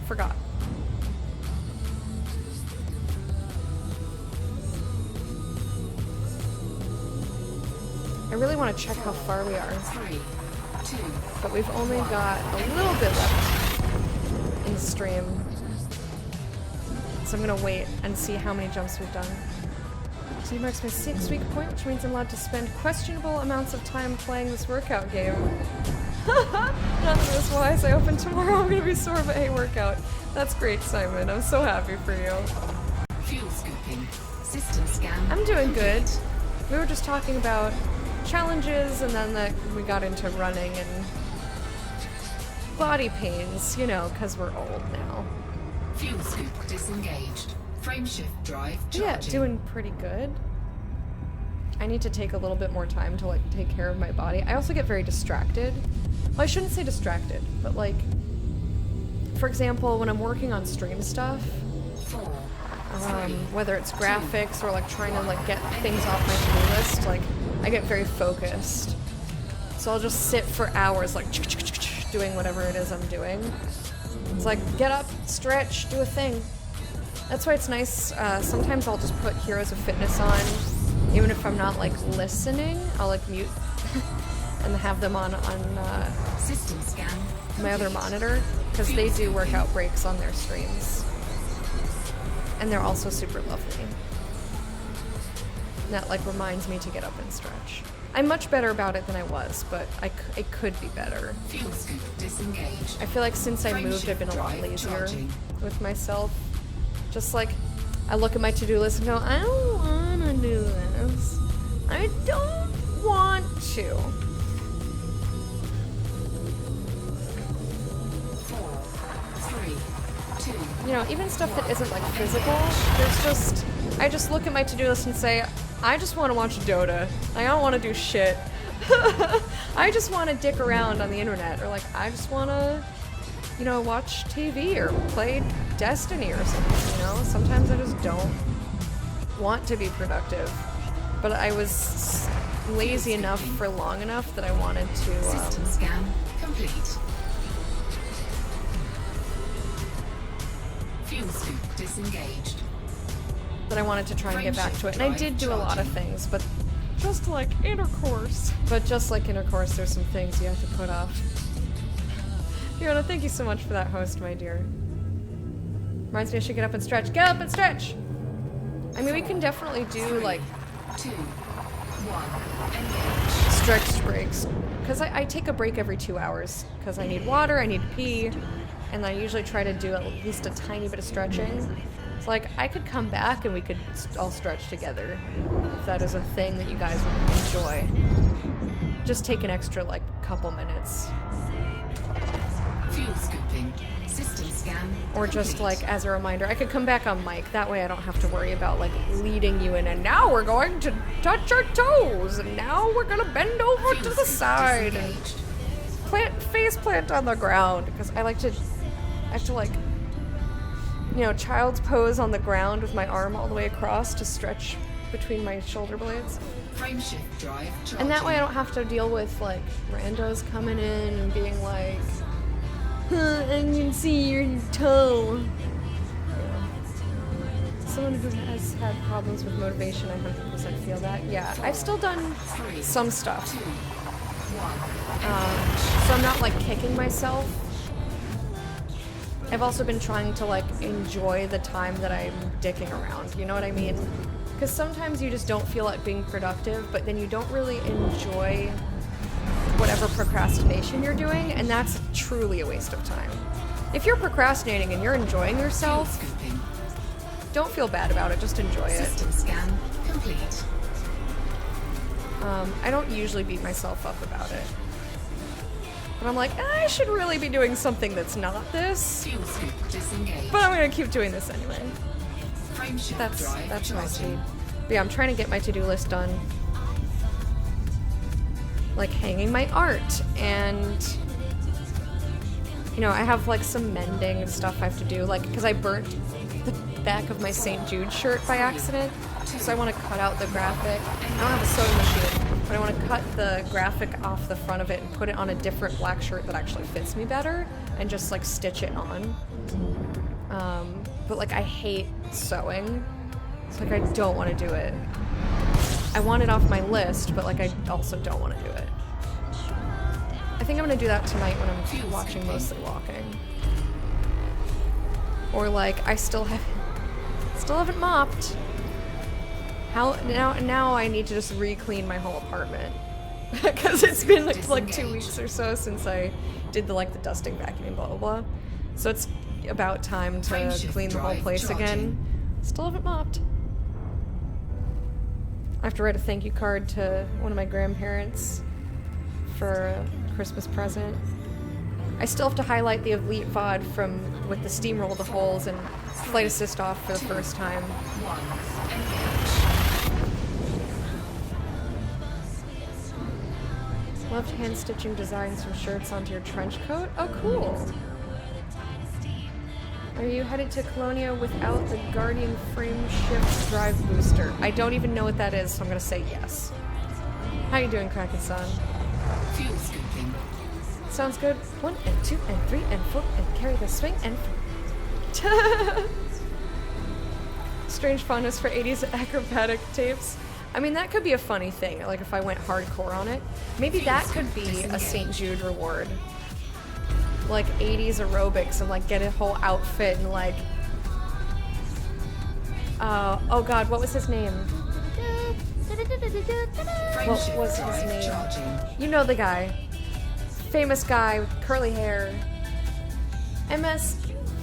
Forgot. I really want to check how far we are. 3, 2, But we've only got a little bit left in the stream. So I'm gonna wait and see how many jumps we've done. So he marks my 6-week point, which means I'm allowed to spend questionable amounts of time playing this workout game. None of this wise. I open tomorrow. I'm gonna be sore, but hey, workout. That's great, Simon. I'm so happy for you. fuel scooping. System scan. I'm doing good. complete. We were just talking about challenges, and then we got into running and body pains, you know, because we're old now. Fuel scoop disengaged. Frameshift drive charging. Yeah, doing pretty good. I need to take a little bit more time to like take care of my body. I also get very distracted. Well, I shouldn't say distracted, but like, for example, when I'm working on stream stuff, 4, 3, whether it's graphics or like trying to like get things off my to-do list, like I get very focused. So I'll just sit for hours like doing whatever it is I'm doing. It's like, get up, stretch, do a thing. That's why it's nice, sometimes I'll just put Heroes of Fitness on, even if I'm not like listening, I'll like mute and have them on system scan. my other monitor, because they do workout breaks on their streams. And they're also super lovely. And that like reminds me to get up and stretch. I'm much better about it than I was, but it could be better. Fuel scoop disengaged. I feel like since I moved, I've been a lot lazier with myself. Just like, I look at my to-do list and go, I don't want to do this. I don't want to. 4, 3, 2. You know, even stuff that isn't like physical, I just look at my to-do list and say, I just want to watch Dota. I don't want to do shit. I just want to dick around on the internet, or like, I just want to, you know, watch TV or play Destiny or something, you know? Sometimes I just don't want to be productive. But I was lazy enough for long enough that I wanted to, System scan complete. Fuel scoop disengaged. that I wanted to try and get back to it. And I did do a lot of things, but just like intercourse. But just like intercourse, there's some things you have to put off. Fiona, thank you so much for that host, my dear. Reminds me I should get up and stretch. Get up and stretch! I mean, we can definitely do, like, 2, 1, engage. stretch breaks. Because I take a break every 2 hours. Because I need water, I need to pee, and I usually try to do at least a tiny bit of stretching. It's like, I could come back and we could all stretch together. If that is a thing that you guys would enjoy. Just take an extra, like, couple minutes. Fuel scooping. System scan. Or just complete. like as a reminder, I could come back on mic. That way I don't have to worry about like leading you in. And now we're going to touch our toes. And now we're gonna bend over Fuel to the scoop side and disengaged. face plant on the ground. Because I have to like, you know, child's pose on the ground with my arm all the way across to stretch between my shoulder blades. Frameshift drive charging. And that way I don't have to deal with like randos coming in and being like, I can see your toe. Someone who has had problems with motivation, I 100% feel that. Yeah, I've still done some stuff. 2, 1. So I'm not like kicking myself. I've also been trying to like enjoy the time that I'm dicking around, you know what I mean? Because sometimes you just don't feel like being productive, but then you don't really enjoy whatever procrastination you're doing, and that's truly a waste of time. If you're procrastinating and you're enjoying yourself, Scooping. don't feel bad about it, just enjoy it. System scan complete. I don't usually beat myself up about it. But I'm like, I should really be doing something that's not this. Fuel scoop disengaged. But I'm gonna keep doing this anyway. Frameshift drive That's my speed. charging. But yeah, I'm trying to get my to-do list done. Like hanging my art and you know, I have like some mending and stuff I have to do, like because I burnt the back of my St. Jude shirt by accident. So I want to cut out the graphic. I don't have a sewing machine, but I want to cut the graphic off the front of it and put it on a different black shirt that actually fits me better and just like stitch it on. But like I hate sewing. It's like I don't want to do it. I want it off my list, but like I also don't want to do it. I think I'm gonna do that tonight when I'm watching Mostly Walking. Or like I still haven't mopped. How now I need to just re-clean my whole apartment. Because it's been like 2 weeks or so since I did the dusting, vacuuming, blah blah blah. So it's about time to clean the whole place again. Still haven't mopped. I have to write a thank you card to one of my grandparents for a Christmas present. I still have to highlight the Elite VOD with the steamroll the holes and flight assist off for the first time. Loved hand stitching designs from shirts onto your trench coat. Oh, cool. Are you headed to Colonia without the Guardian frame shift drive booster? I don't even know what that is, so I'm gonna say yes. How you doing, Kraken Sun? Fuel scooping. Sounds good. 1 and 2 and 3 and 4 and carry the swing and strange fondness for 80s acrobatic tapes. I mean, that could be a funny thing, like if I went hardcore on it. Maybe that could be a St. Jude reward. Like 80s aerobics and like get a whole outfit and like oh god, what was his name? What was his name? You know the guy. Famous guy with curly hair. MS,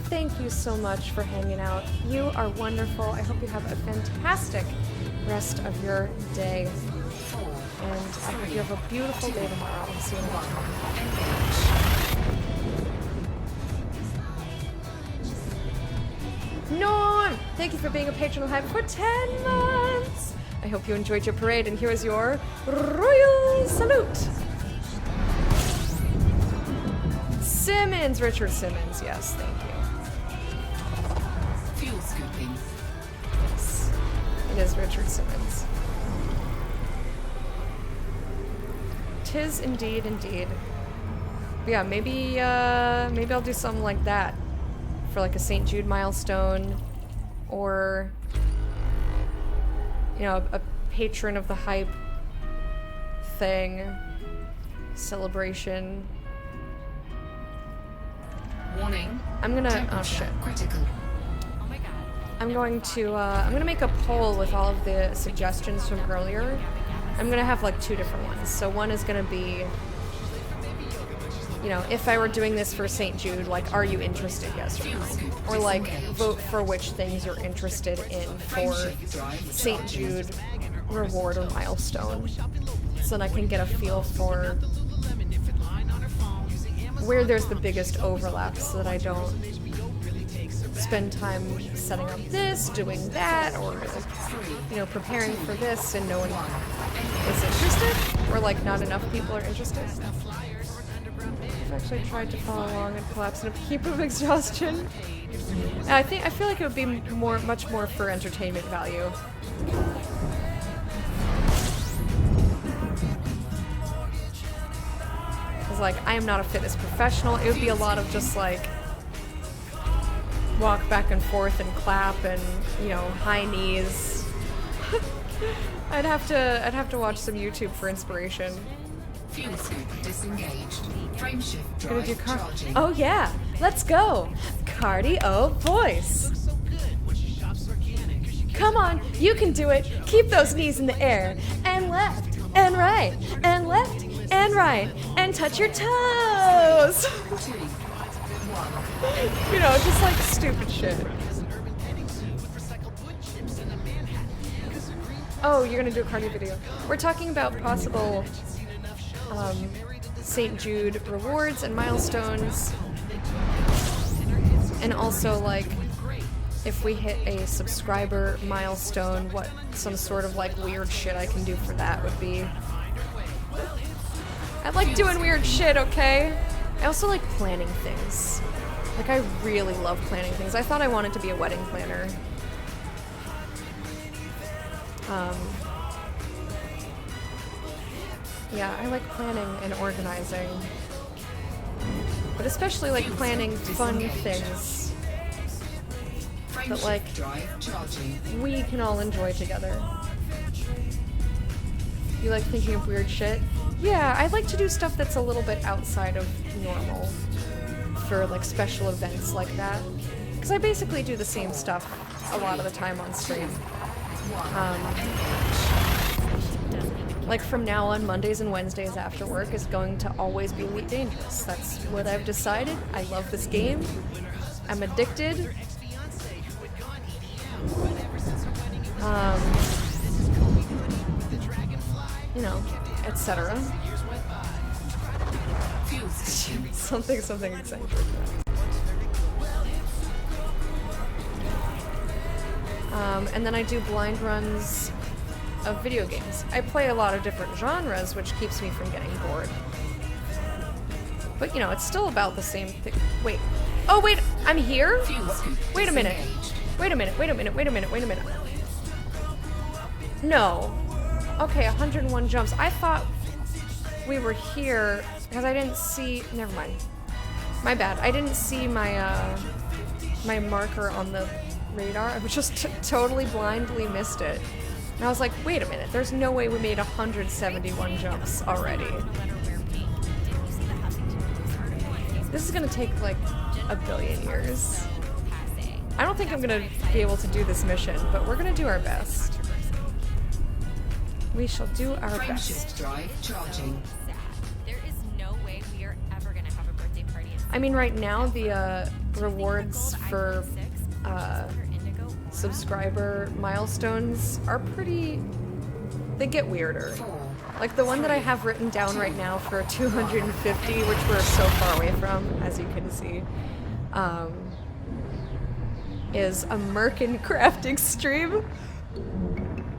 thank you so much for hanging out. You are wonderful. I hope you have a fantastic rest of your day. And I hope you have a beautiful day tomorrow. I'll see you in a while. Norm! Thank you for being a patron of Hype for 10 months! I hope you enjoyed your parade, and here is your royal salute! Simmons! Richard Simmons, yes, thank you. Fuel scooping. Yes, it is Richard Simmons. Tis indeed, indeed. But yeah, maybe I'll do something like that. For like a St. Jude milestone, or you know, a patron of the Hype thing, celebration. Warning. I'm gonna, oh shit. Critical. I'm gonna make a poll with all of the suggestions from earlier. I'm gonna have like 2 different ones. So one is gonna be, you know, if I were doing this for St. Jude, like, are you interested, yes or no? Or like, vote for which things you're interested in for St. Jude reward or milestone. So then I can get a feel for where there's the biggest overlap so that I don't spend time setting up this, doing that, or, you know, preparing for this and no one is interested, or like not enough people are interested. I've actually tried to follow along and collapse in a heap of exhaustion. And I feel like it would be much more for entertainment value. Because like, I am not a fitness professional. It would be a lot of just like walk back and forth and clap and, you know, high knees. I'd have to watch some YouTube for inspiration. Fuel scoop disengaged. Frameshift drive charging. Oh yeah, let's go. Cardio voice. Come on, you can do it. Keep those knees in the air. And left, and right, and left, and right, and touch your toes. 2, 1. You know, just like stupid shit. Oh, you're gonna do a cardio video. We're talking about possible St. Jude rewards and milestones. And also, like, if we hit a subscriber milestone, what some sort of, like, weird shit I can do for that would be. I like doing weird shit, okay? I also like planning things. Like, I really love planning things. I thought I wanted to be a wedding planner. Yeah, I like planning and organizing. But especially like planning fun things that like we can all enjoy together. You like thinking of weird shit? Yeah, I like to do stuff that's a little bit outside of normal for like special events like that. Because I basically do the same stuff a lot of the time on stream. Like from now on, Mondays and Wednesdays after work is going to always be Elite Dangerous. That's what I've decided. I love this game. I'm addicted. You know, etc. something eccentric. And then I do blind runs of video games. I play a lot of different genres, which keeps me from getting bored. But you know, it's still about the same thing. Wait. Oh wait, I'm here? Wait a minute. Wait a minute. No. Okay, 101 jumps. I thought we were here because I didn't see. Never mind. My bad. I didn't see my my marker on the radar. I just totally blindly missed it. And I was like, wait a minute. There's no way we made 171 jumps already. This is gonna take like a billion years. I don't think I'm gonna be able to do this mission, but we're gonna do our best. We shall do our best. Drive charging. There is no way we are ever gonna have a birthday party. I mean, right now the rewards for subscriber milestones are pretty. They get weirder. Like the one that I have written down right now for 250, which we're so far away from, as you can see, is a Merkin crafting stream.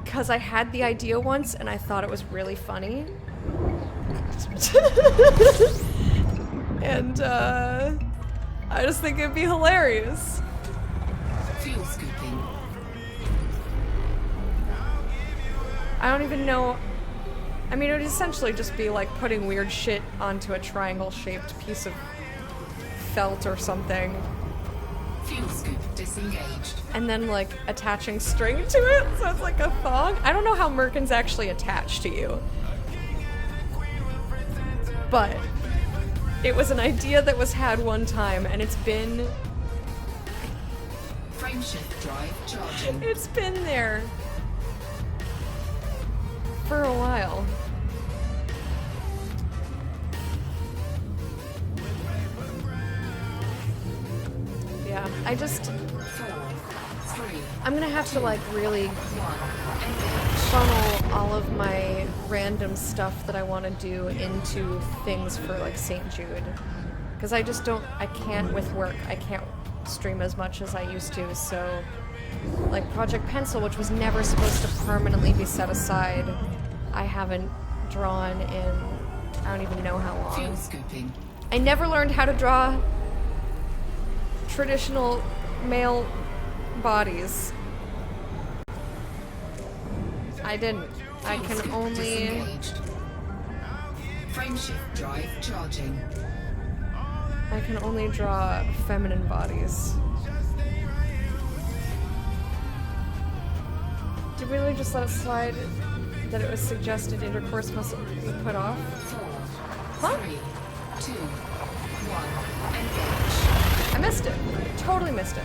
Because I had the idea once and I thought it was really funny. And I just think it'd be hilarious. Fuel scooping. I don't even know. I mean, it would essentially just be like putting weird shit onto a triangle-shaped piece of felt or something. Fuel scoop disengaged. And then like attaching string to it, so it's like a thong. I don't know how Merkins actually attach to you. But it was an idea that was had one time, and it's been... Frameshift drive charging. It's been there for a while. Yeah, I just... 4, 3, I'm gonna have to like really 1. funnel all of my random stuff that I want to do into things for like St. Jude. Because I just don't, I can't with work, I can't stream as much as I used to, so like Project Pencil, which was never supposed to permanently be set aside, I haven't drawn in, I don't even know how Fuel long. scooping. I never learned how to draw traditional male bodies. I didn't. I Fuel can scoop only... disengaged. Frameshift drive charging. I can only draw feminine bodies. Did we really just let it slide that it was suggested intercourse must be put off? 4, Huh? 3, 2, 1. Engage. I missed it. Totally missed it.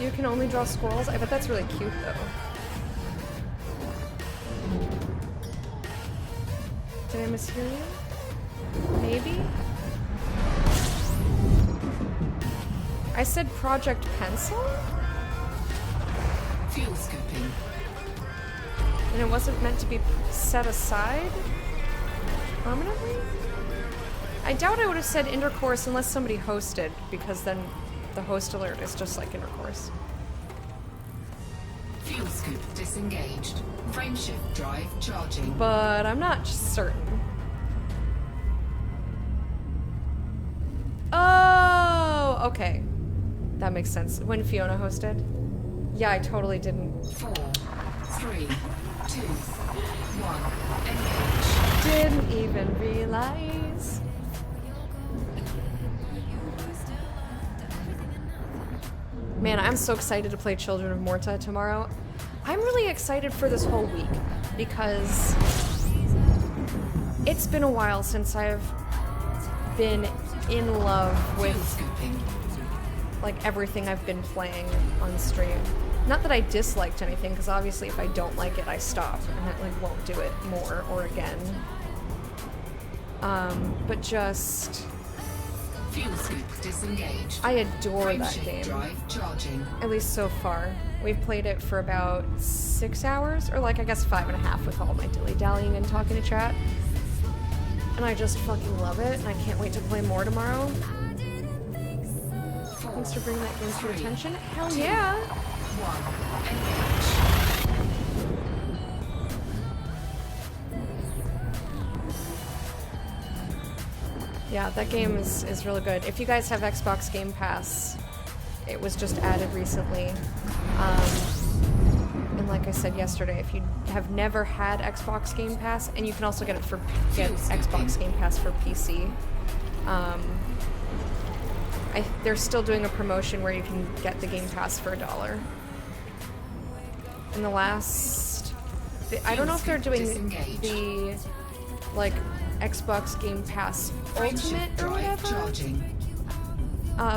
You can only draw squirrels? I bet that's really cute though. Did I mishear you? Maybe? I said Project Pencil? Fuel scooping. And it wasn't meant to be set aside permanently? I doubt I would have said intercourse unless somebody hosted, because then the host alert is just like intercourse. Fuel scoop disengaged. Frameshift drive charging. But I'm not certain. Oh, okay. That makes sense. When Fiona hosted? Yeah, I totally didn't. 4, 3, 2, 1. Engage. Didn't even realize. Man, I'm so excited to play Children of Morta tomorrow. I'm really excited for this whole week because it's been a while since I've been in love Fuel with scooping. like everything I've been playing on stream. Not that I disliked anything, because obviously if I don't like it, I stop and I like won't do it more or again. But just Fuel scoop disengaged. I adore that Frameshift game. drive charging. At least so far. We've played it for about 6 hours, or like I guess 5.5 with all my dilly-dallying and talking to chat. And I just fucking love it, and I can't wait to play more tomorrow. Thanks for bringing that game to your attention. Hell yeah! 1. Engage. Yeah, that game is really good. If you guys have Xbox Game Pass, it was just added recently. And like I said yesterday, if you have never had Xbox Game Pass, and you can also get Xbox Game Pass for PC. They're still doing a promotion where you can get the Game Pass for $1. And I don't know if they're doing the like Xbox Game Pass Ultimate or whatever.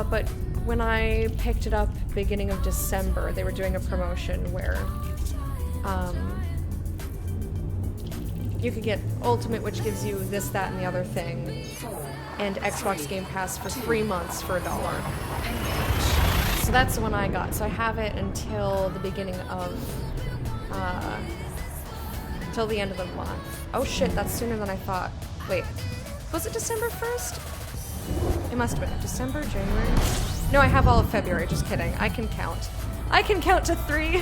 But when I picked it up beginning of December, they were doing a promotion where you could get Ultimate, which gives you this, that, and the other thing, and Xbox Game Pass for 3 months for $1. So that's the one I got. So I have it until the beginning of, till the end of the month. Oh shit, that's sooner than I thought. Wait, was it December 1st? It must have been December, January. No, I have all of February, just kidding. I can count. I can count to 3.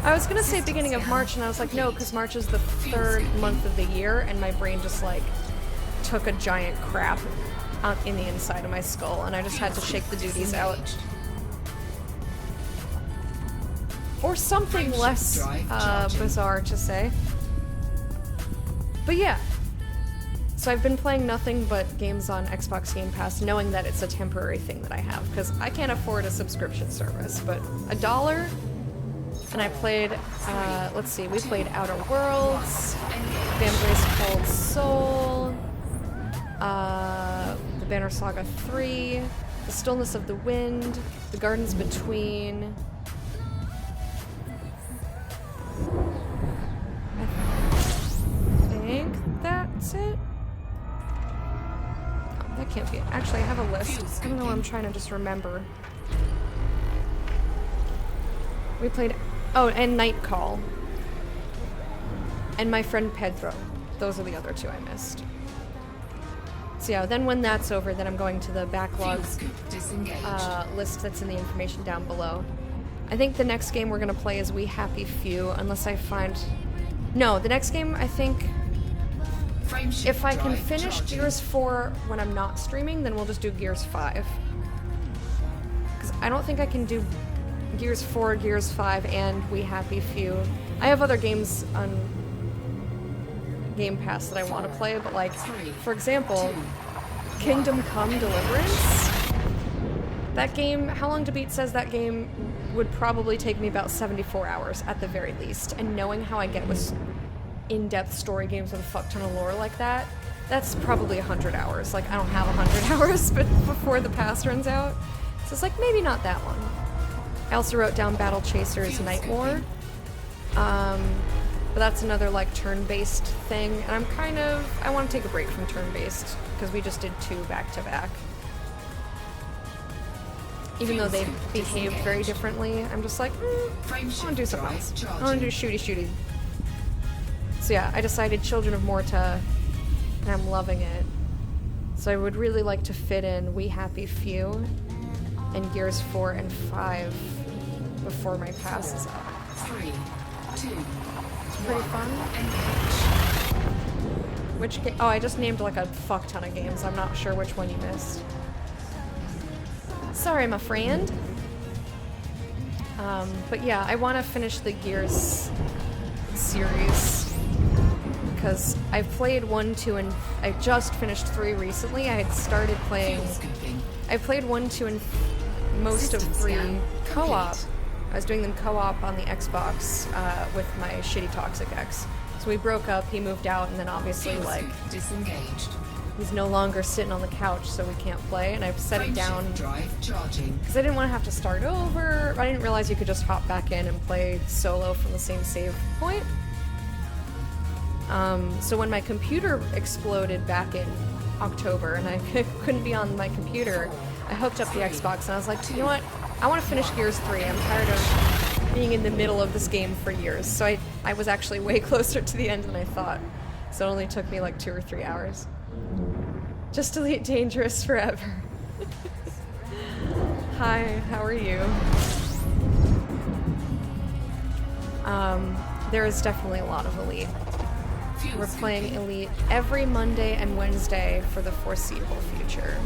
I was gonna say beginning of March, and I was like, no, because March is the 3rd month of the year, and my brain just like took a giant crap in the inside of my skull, and I just had to shake the duties out. Or something less bizarre to say. But yeah. So I've been playing nothing but games on Xbox Game Pass, knowing that it's a temporary thing that I have, because I can't afford a subscription service, but $1, and I played, let's see, we played Outer Worlds, Vambrace Cold Soul, The Banner Saga 3, The Stillness of the Wind, The Gardens Between. I think that's it. That can't be it. Actually, I have a list. I don't know, I'm trying to just remember. We played... Oh, and Night Call. And my friend Pedro. Those are the other 2 I missed. So yeah, then when that's over, then I'm going to the backlog list that's in the information down below. I think the next game we're going to play is We Happy Few, unless I find... No, the next game, I think... If I can finish Gears 4 when I'm not streaming, then we'll just do Gears 5. Because I don't think I can do Gears 4, Gears 5, and We Happy Few. I have other games on Game Pass that I want to play, but like, for example, Kingdom Come Deliverance. That game, How Long to Beat says that game would probably take me about 74 hours at the very least, and knowing how I get with in-depth story games with a fuck ton of lore like that, that's probably 100 hours. Like, I don't have 100 hours but before the pass runs out. So it's like, maybe not that one. I also wrote down Battle Chasers Night War. But that's another, like, turn-based thing. And I'm kind of... I want to take a break from turn-based, because we just did 2 back-to-back. even though they behave very differently, I'm just like, I want to do something else. I want to do shooty. So yeah, I decided Children of Morta, and I'm loving it. So I would really like to fit in We Happy Few and Gears 4 and 5 before my pass is up. 3, 2, It's pretty fun. Which game? Oh, I just named like a fuck ton of games. I'm not sure which one you missed. Sorry, my friend. But yeah, I want to finish the Gears series because I've played 1, 2, and I just finished 3 recently. I had started playing. I played 1, 2, and most of 3 co-op. I was doing them co-op on the Xbox with my shitty Toxic X. So we broke up, he moved out, and then obviously, like, disengaged. he's no longer sitting on the couch, so we can't play, and I've set it down Drive charging. because I didn't want to have to start over. I didn't realize you could just hop back in and play solo from the same save point. So when my computer exploded back in October, and I couldn't be on my computer, I hooked up the Xbox, and I was like, you know what? I want to finish Gears 3. I'm tired of being in the middle of this game for years. So I was actually way closer to the end than I thought. So it only took me like 2 or 3 hours. Just delete Dangerous forever. Hi, how are you? There is definitely a lot of Elite. We're playing Elite every Monday and Wednesday for the foreseeable future.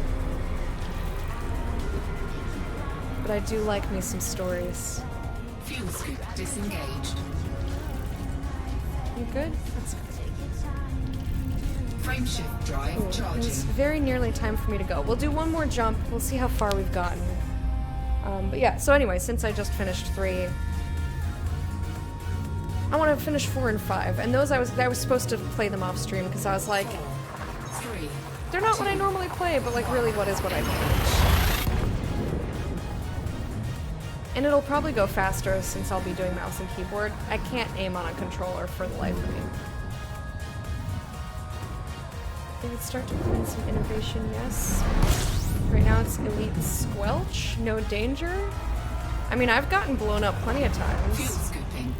But I do like me some stories. Fuel scoop disengaged. You good? That's good. Frameshift drive Ooh, charging. it's very nearly time for me to go. We'll do one more jump. We'll see how far we've gotten. But yeah, so anyway, since I just finished 3, I want to finish 4 and 5. And those I was supposed to play them off stream because I was like, 3. they're not what I normally play, but like really what is what I play. And it'll probably go faster since I'll be doing mouse and keyboard. I can't aim on a controller for the life of me. They would start to find some innovation, yes. Right now it's Elite Squelch, no danger. I mean, I've gotten blown up plenty of Fuel times. scooping.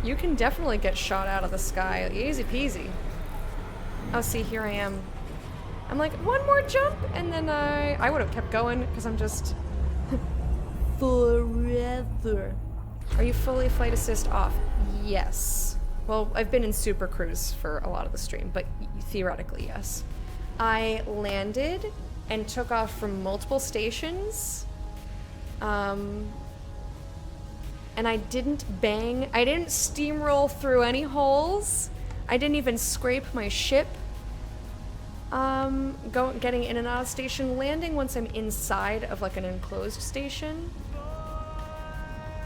You can definitely get shot out of the sky, easy peasy. Oh, see, here I am. I'm like, one more jump, and then I would have kept going, because I'm just forever. Are you fully flight assist off? Yes. Well, I've been in Super Cruise for a lot of the stream, but theoretically, yes. I landed and took off from multiple stations, and I didn't bang, I didn't steamroll through any holes, I didn't even scrape my ship. Getting in and out of station, landing once I'm inside of like an enclosed station.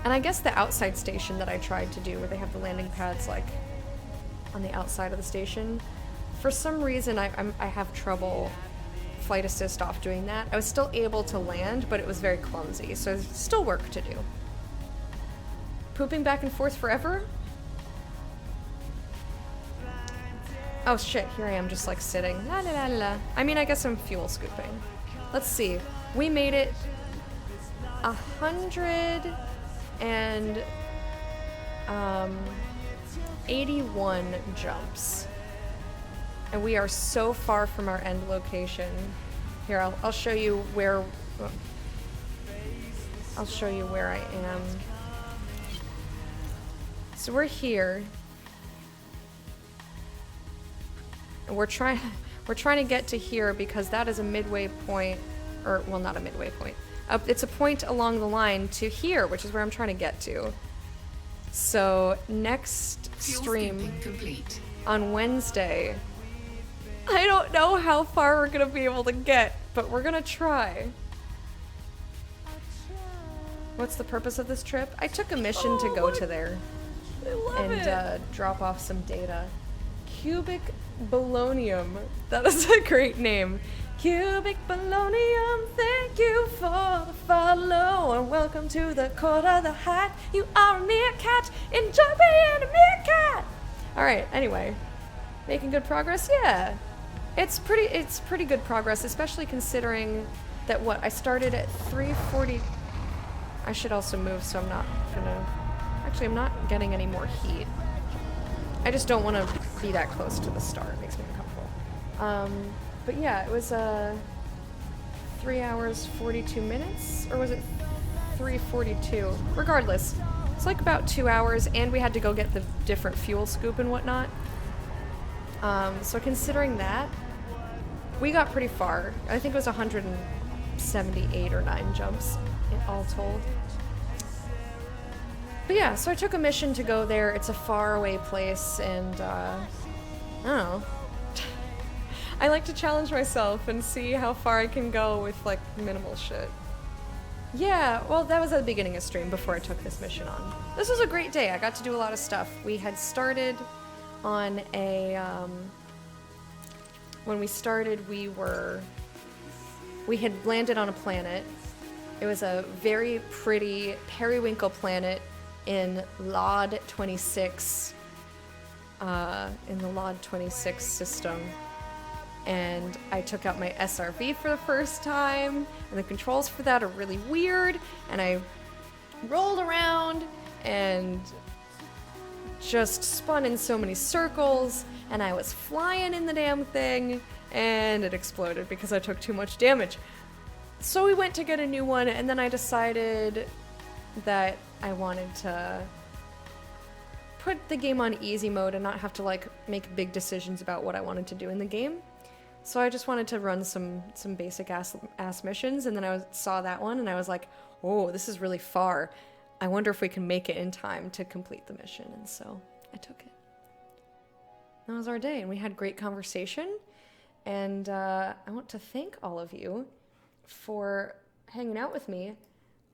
And I guess the outside station that I tried to do, where they have the landing pads like on the outside of the station, for some reason I have trouble flight assist off doing that. I was still able to land, but it was very clumsy, so there's still work to do. Pooping back and forth forever? Oh shit, here I am just like sitting. La la la la. I mean, I guess I'm fuel scooping. Let's see. We made it 181 jumps. And we are so far from our end location. Here, I'll show you where I'll show you where I am. So we're here. And we're trying to get to here because that is a midway point, or well, not a midway point. It's a point along the line to here, which is where I'm trying to get to. So next stream complete. on Wednesday, I don't know how far we're gonna be able to get, but we're gonna try. What's the purpose of this trip? I took a mission to go to there and drop off some data. Cubic Bolonium. That is a great name. Cubic Bolonium, thank you for the follow, and welcome to the court of the hat. You are a meerkat, enjoy being a meerkat! Alright, anyway. Making good progress? Yeah. It's pretty good progress, especially considering that I started at 3:40. I should also move so I'm not gonna... Actually, I'm not getting any more heat. I just don't want to be that close to the start. It makes me uncomfortable. But yeah, it was 3 hours, 42 minutes? Or was it 3:42? Regardless, it's like about 2 hours, and we had to go get the different fuel scoop and whatnot. So considering that, we got pretty far. I think it was 178 or 9 jumps, all told. But yeah, so I took a mission to go there. It's a faraway place, and I don't know. I like to challenge myself and see how far I can go with, like, minimal shit. Yeah, well, that was at the beginning of stream before I took this mission on. This was a great day. I got to do a lot of stuff. We had started on a, when we started, we had landed on a planet. It was a very pretty periwinkle planet in LOD 26, in the LOD 26 system. And I took out my SRV for the first time, and the controls for that are really weird, and I rolled around and just spun in so many circles, and I was flying in the damn thing, and it exploded because I took too much damage. So we went to get a new one, and then I decided that I wanted to put the game on easy mode and not have to, like, make big decisions about what I wanted to do in the game. So I just wanted to run some basic ass missions, and then I saw that one, and I was like, oh, this is really far. I wonder if we can make it in time to complete the mission, and so I took it. That was our day, and we had great conversation, and I want to thank all of you for hanging out with me.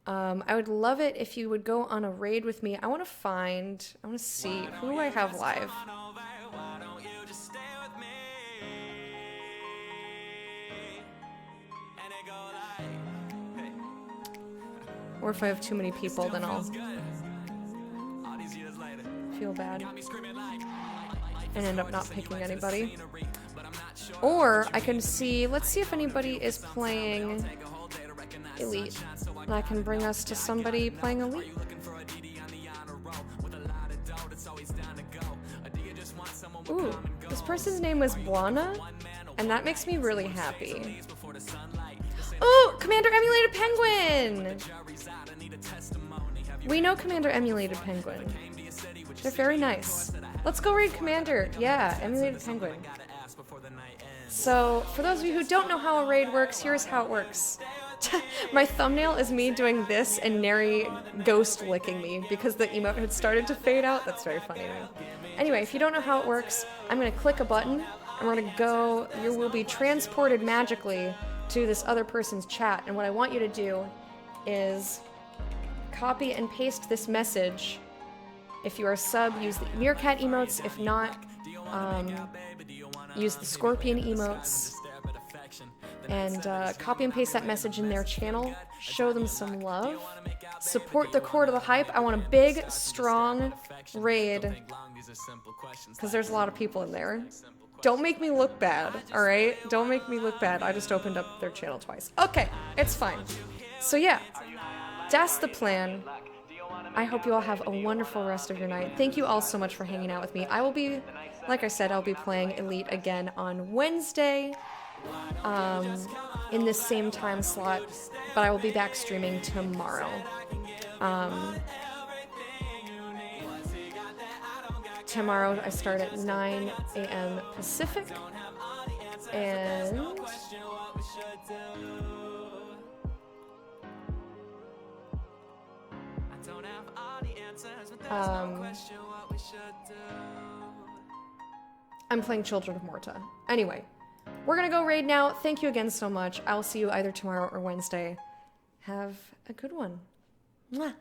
I would love it if you would go on a raid with me. I want to see who I have live. Or if I have too many people, then I'll feel bad and end up not picking anybody. Or I can see, let's see if anybody is playing Elite, and I can bring us to somebody playing Elite. Ooh, this person's name was Buana, and that makes me really happy. Oh, Commander Emulated Penguin! We know Commander Emulated Penguin. They're very nice. Let's go raid Commander. Yeah, Emulated Penguin. So, for those of you who don't know how a raid works, here's how it works. My thumbnail is me doing this and Neri ghost licking me because the emote had started to fade out. That's very funny to me. Anyway, if you don't know how it works, I'm going to click a button and we're going to go, you will be transported magically to this other person's chat. And what I want you to do is copy and paste this message. If you are a sub, use the meerkat emotes. If not, use the scorpion emotes. And copy and paste that message in their channel. Show them some love. Support the core to the hype. I want a big, strong raid. Because there's a lot of people in there. Don't make me look bad, alright? Don't make me look bad. I just opened up their channel twice. Okay, it's fine. So yeah, that's the plan. I hope you all have a wonderful rest of your night. Thank you all so much for hanging out with me. I will be, like I said, I'll be playing Elite again on Wednesday. In this same time slot, but I will be back streaming tomorrow. Tomorrow I start at 9 a.m. Pacific, and I'm playing Children of Morta. Anyway, we're gonna go raid now. Thank you again so much. I'll see you either tomorrow or Wednesday. Have a good one. Mwah.